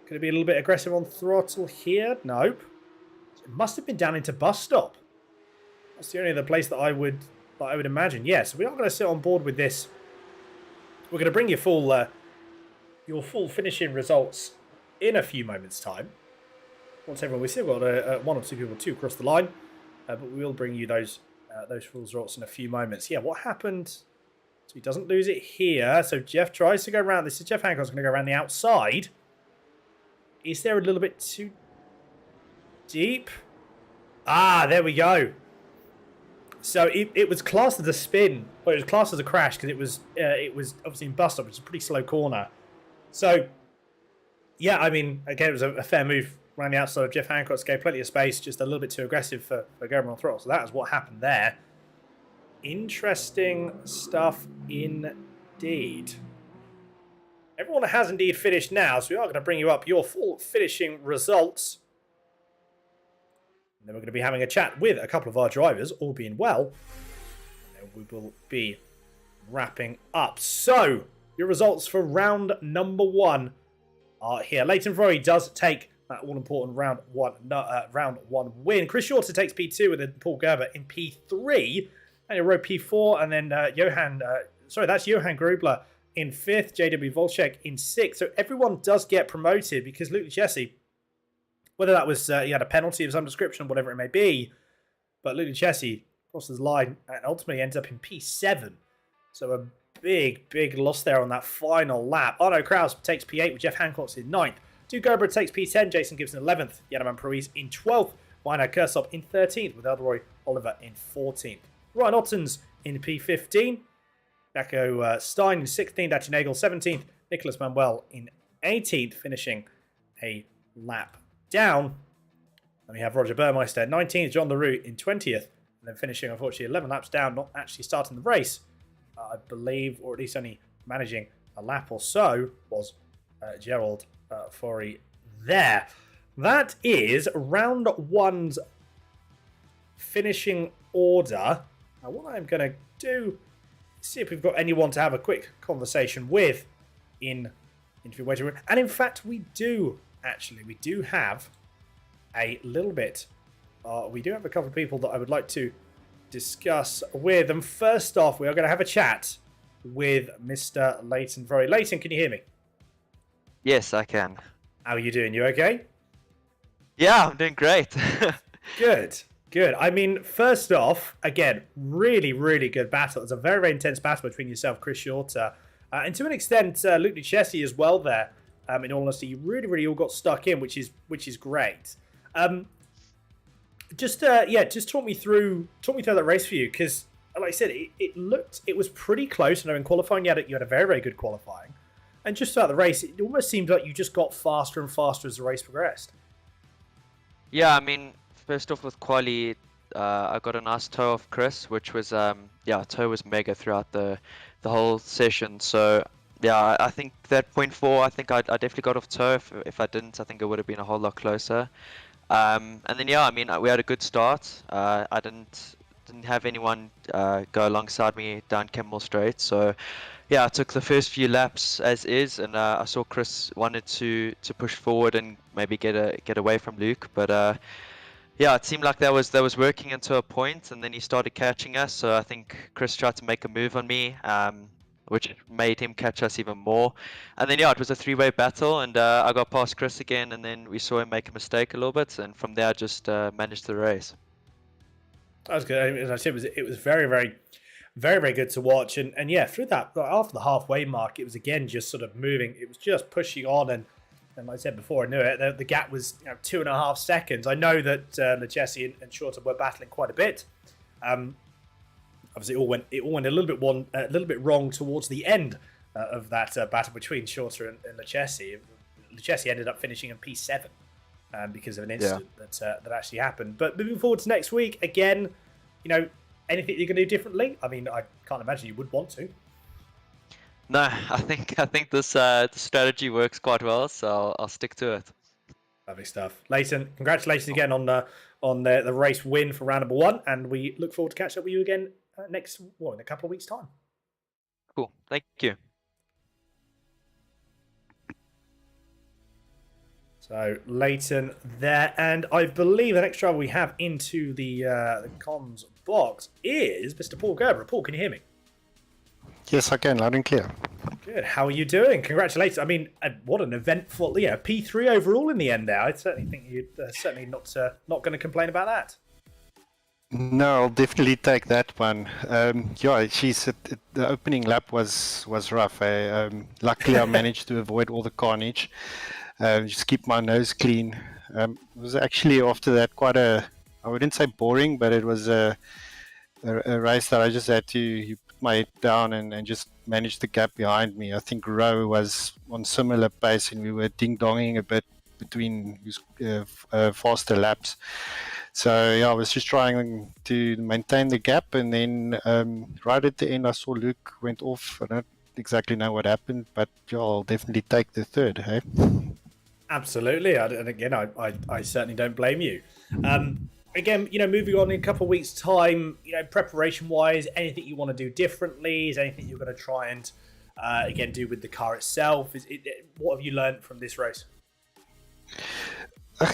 Could it be a little bit aggressive on throttle here? Nope. It must have been down into bus stop. That's the only other place that I would imagine. Yes, we are going to sit on board with this. We're going to bring your full finishing results in a few moments' time. Once everyone, we've still got one or two people to cross the line, but we will bring you those full results in a few moments. Yeah, what happened? So he doesn't lose it here. So Jeff tries to go around. This is Jeff Hancock's going to go around the outside. Is there a little bit too deep? Ah, there we go. So it was classed as a spin, but it was classed as a crash because it was obviously in bus stop, which is a pretty slow corner. So, yeah, I mean, again, it was a fair move around the outside of Jeff Hancock's, gave plenty of space, just a little bit too aggressive for Gerber on throttle. So that is what happened there. Interesting stuff indeed. Everyone has indeed finished now, so we are going to bring you up your full finishing results. And then we're going to be having a chat with a couple of our drivers, all being well. And then we will be wrapping up. So, your results for round number 1 are here. Leighton Frory does take that all-important round one win. Chris Shorter takes P2 with Paul Gerber in P3. Daniel Rowe P4, and then that's Johan Grubler in 5th, JW Volchek in 6th. So everyone does get promoted because Luke Luchesi, whether that was he had a penalty of some description, whatever it may be, but Luke Luchesi crosses the line and ultimately ends up in P7. So a big loss there on that final lap. Arno Kraus takes P8 with Jeff Hancock in 9th. Du Gerber takes P10, Jason Gibson 11th, Janeman Pruiz in 12th, Weiner Kursop in 13th, with Elroy Oliver in 14th. Ryan Ottens in P15, Jaco Stein in 16th, Daci Nagel 17th, Nicholas Manuel in 18th, finishing a lap down. And we have Roger Burmeister 19th, John LaRue in 20th, and then finishing, unfortunately, 11 laps down, not actually starting the race, I believe, or at least only managing a lap or so, was Gerald Forey there. That is round 1's finishing order. Now, what I'm going to do is see if we've got anyone to have a quick conversation with in interview waiting room. And in fact, we do, actually. We do have a little bit. We do have a couple of people that I would like to discuss with. And first off, we are going to have a chat with Mr. Leighton Forey. Leighton, can you hear me? Yes, I can. How are you doing? You okay? Yeah, I'm doing great. Good. I mean, first off, again, really good battle. It's a very intense battle between yourself, Chris Shorter, and to an extent, Luke Luchesi as well there. In all honesty, you really all got stuck in, which is great. Just talk me through that race for you, because like I said, it was pretty close. I know in qualifying you had a very good qualifying, and just throughout the race, it almost seemed like you just got faster and faster as the race progressed. Yeah, I mean, first off with quali, I got a nice toe off Chris, which was toe was mega throughout the whole session. So yeah, I think that .4, I think I definitely got off toe. If I didn't, I think it would have been a whole lot closer. And then yeah, I mean, we had a good start. I didn't have anyone go alongside me down Kemmel Straight, so yeah, I took the first few laps as is, and I saw Chris wanted to push forward and maybe get away from Luke, but yeah, it seemed like that was working until a point, and then he started catching us. So I think Chris tried to make a move on me, which made him catch us even more. And then yeah, it was a three-way battle, and I got past Chris again, and then we saw him make a mistake a little bit, and from there I just managed the race. That was good. As I said, it was very good to watch, and yeah, through that after the halfway mark, it was again just sort of moving. It was just pushing on, and like I said before, I knew it. The gap was 2.5 seconds. I know that Luchesi and Shorter were battling quite a bit. Obviously, it all went a little bit wrong towards the end of that battle between Shorter and Luchesi. Luchesi ended up finishing in P7 because of an incident that actually happened. But moving forward to next week, again, anything you're going to do differently? I mean, I can't imagine you would want to. No, I think this strategy works quite well, so I'll stick to it. Lovely stuff. Leighton, congratulations again on the race win for round number 1, and we look forward to catching up with you again in a couple of weeks' time. Cool, thank you. So Leighton there, and I believe the next driver we have into the comms box is Mr. Paul Gerber. Paul, can you hear me? Yes, I can, loud and clear. Good. How are you doing? Congratulations. I mean, what an eventful, P3 overall in the end there. I certainly think you're certainly not going to complain about that. No, I'll definitely take that one. The opening lap was rough. Luckily, I managed to avoid all the carnage. Just keep my nose clean. It was actually after that quite I wouldn't say boring, but it was a race that I just had to put my head down and just manage the gap behind me. I think Rowe was on similar pace, and we were ding-donging a bit between faster laps. So yeah, I was just trying to maintain the gap, and then right at the end I saw Luke went off. I don't exactly know what happened, but yeah, I'll definitely take the third. Hey? Absolutely, and again, I certainly don't blame you. Again, moving on in a couple of weeks' time, preparation-wise, anything you want to do differently? Is anything you're going to try and again do with the car itself? What have you learned from this race?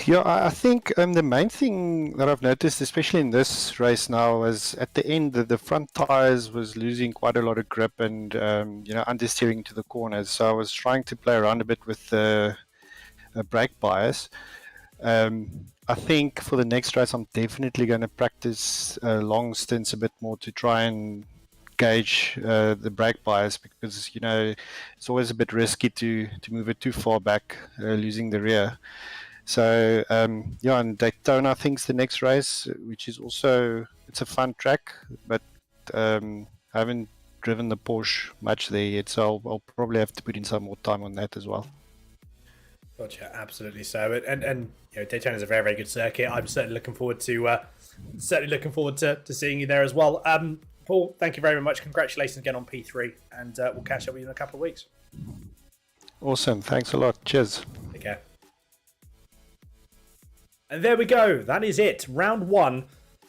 Yeah, I think the main thing that I've noticed, especially in this race now, is at the end the front tires was losing quite a lot of grip and understeering to the corners. So I was trying to play around a bit with the brake bias. I think for the next race, I'm definitely going to practice long stints a bit more to try and gauge the brake bias, because it's always a bit risky to move it too far back, losing the rear. So and Daytona I think is the next race, which is also, it's a fun track, but I haven't driven the Porsche much there yet, so I'll probably have to put in some more time on that as well. Gotcha, absolutely so. And Daytona is a very, very good circuit. I'm certainly looking forward to seeing you there as well. Paul, thank you very much. Congratulations again on P3, and we'll catch up with you in a couple of weeks. Awesome, thanks a lot. Cheers. Take care. And there we go. That is it. Round 1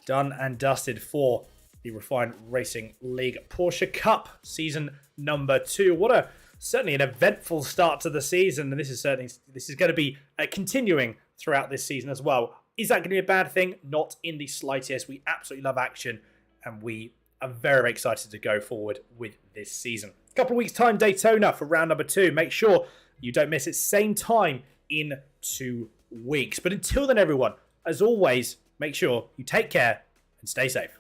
done and dusted for the Refined Racing League Porsche Cup season number 2. What certainly an eventful start to the season, and this is going to be continuing throughout this season as well. Is that going to be a bad thing? Not in the slightest. We absolutely love action, and we are very, very excited to go forward with this season. A couple of weeks' time, Daytona for round number 2. Make sure you don't miss it. Same time in 2 weeks. But until then, everyone, as always, make sure you take care and stay safe.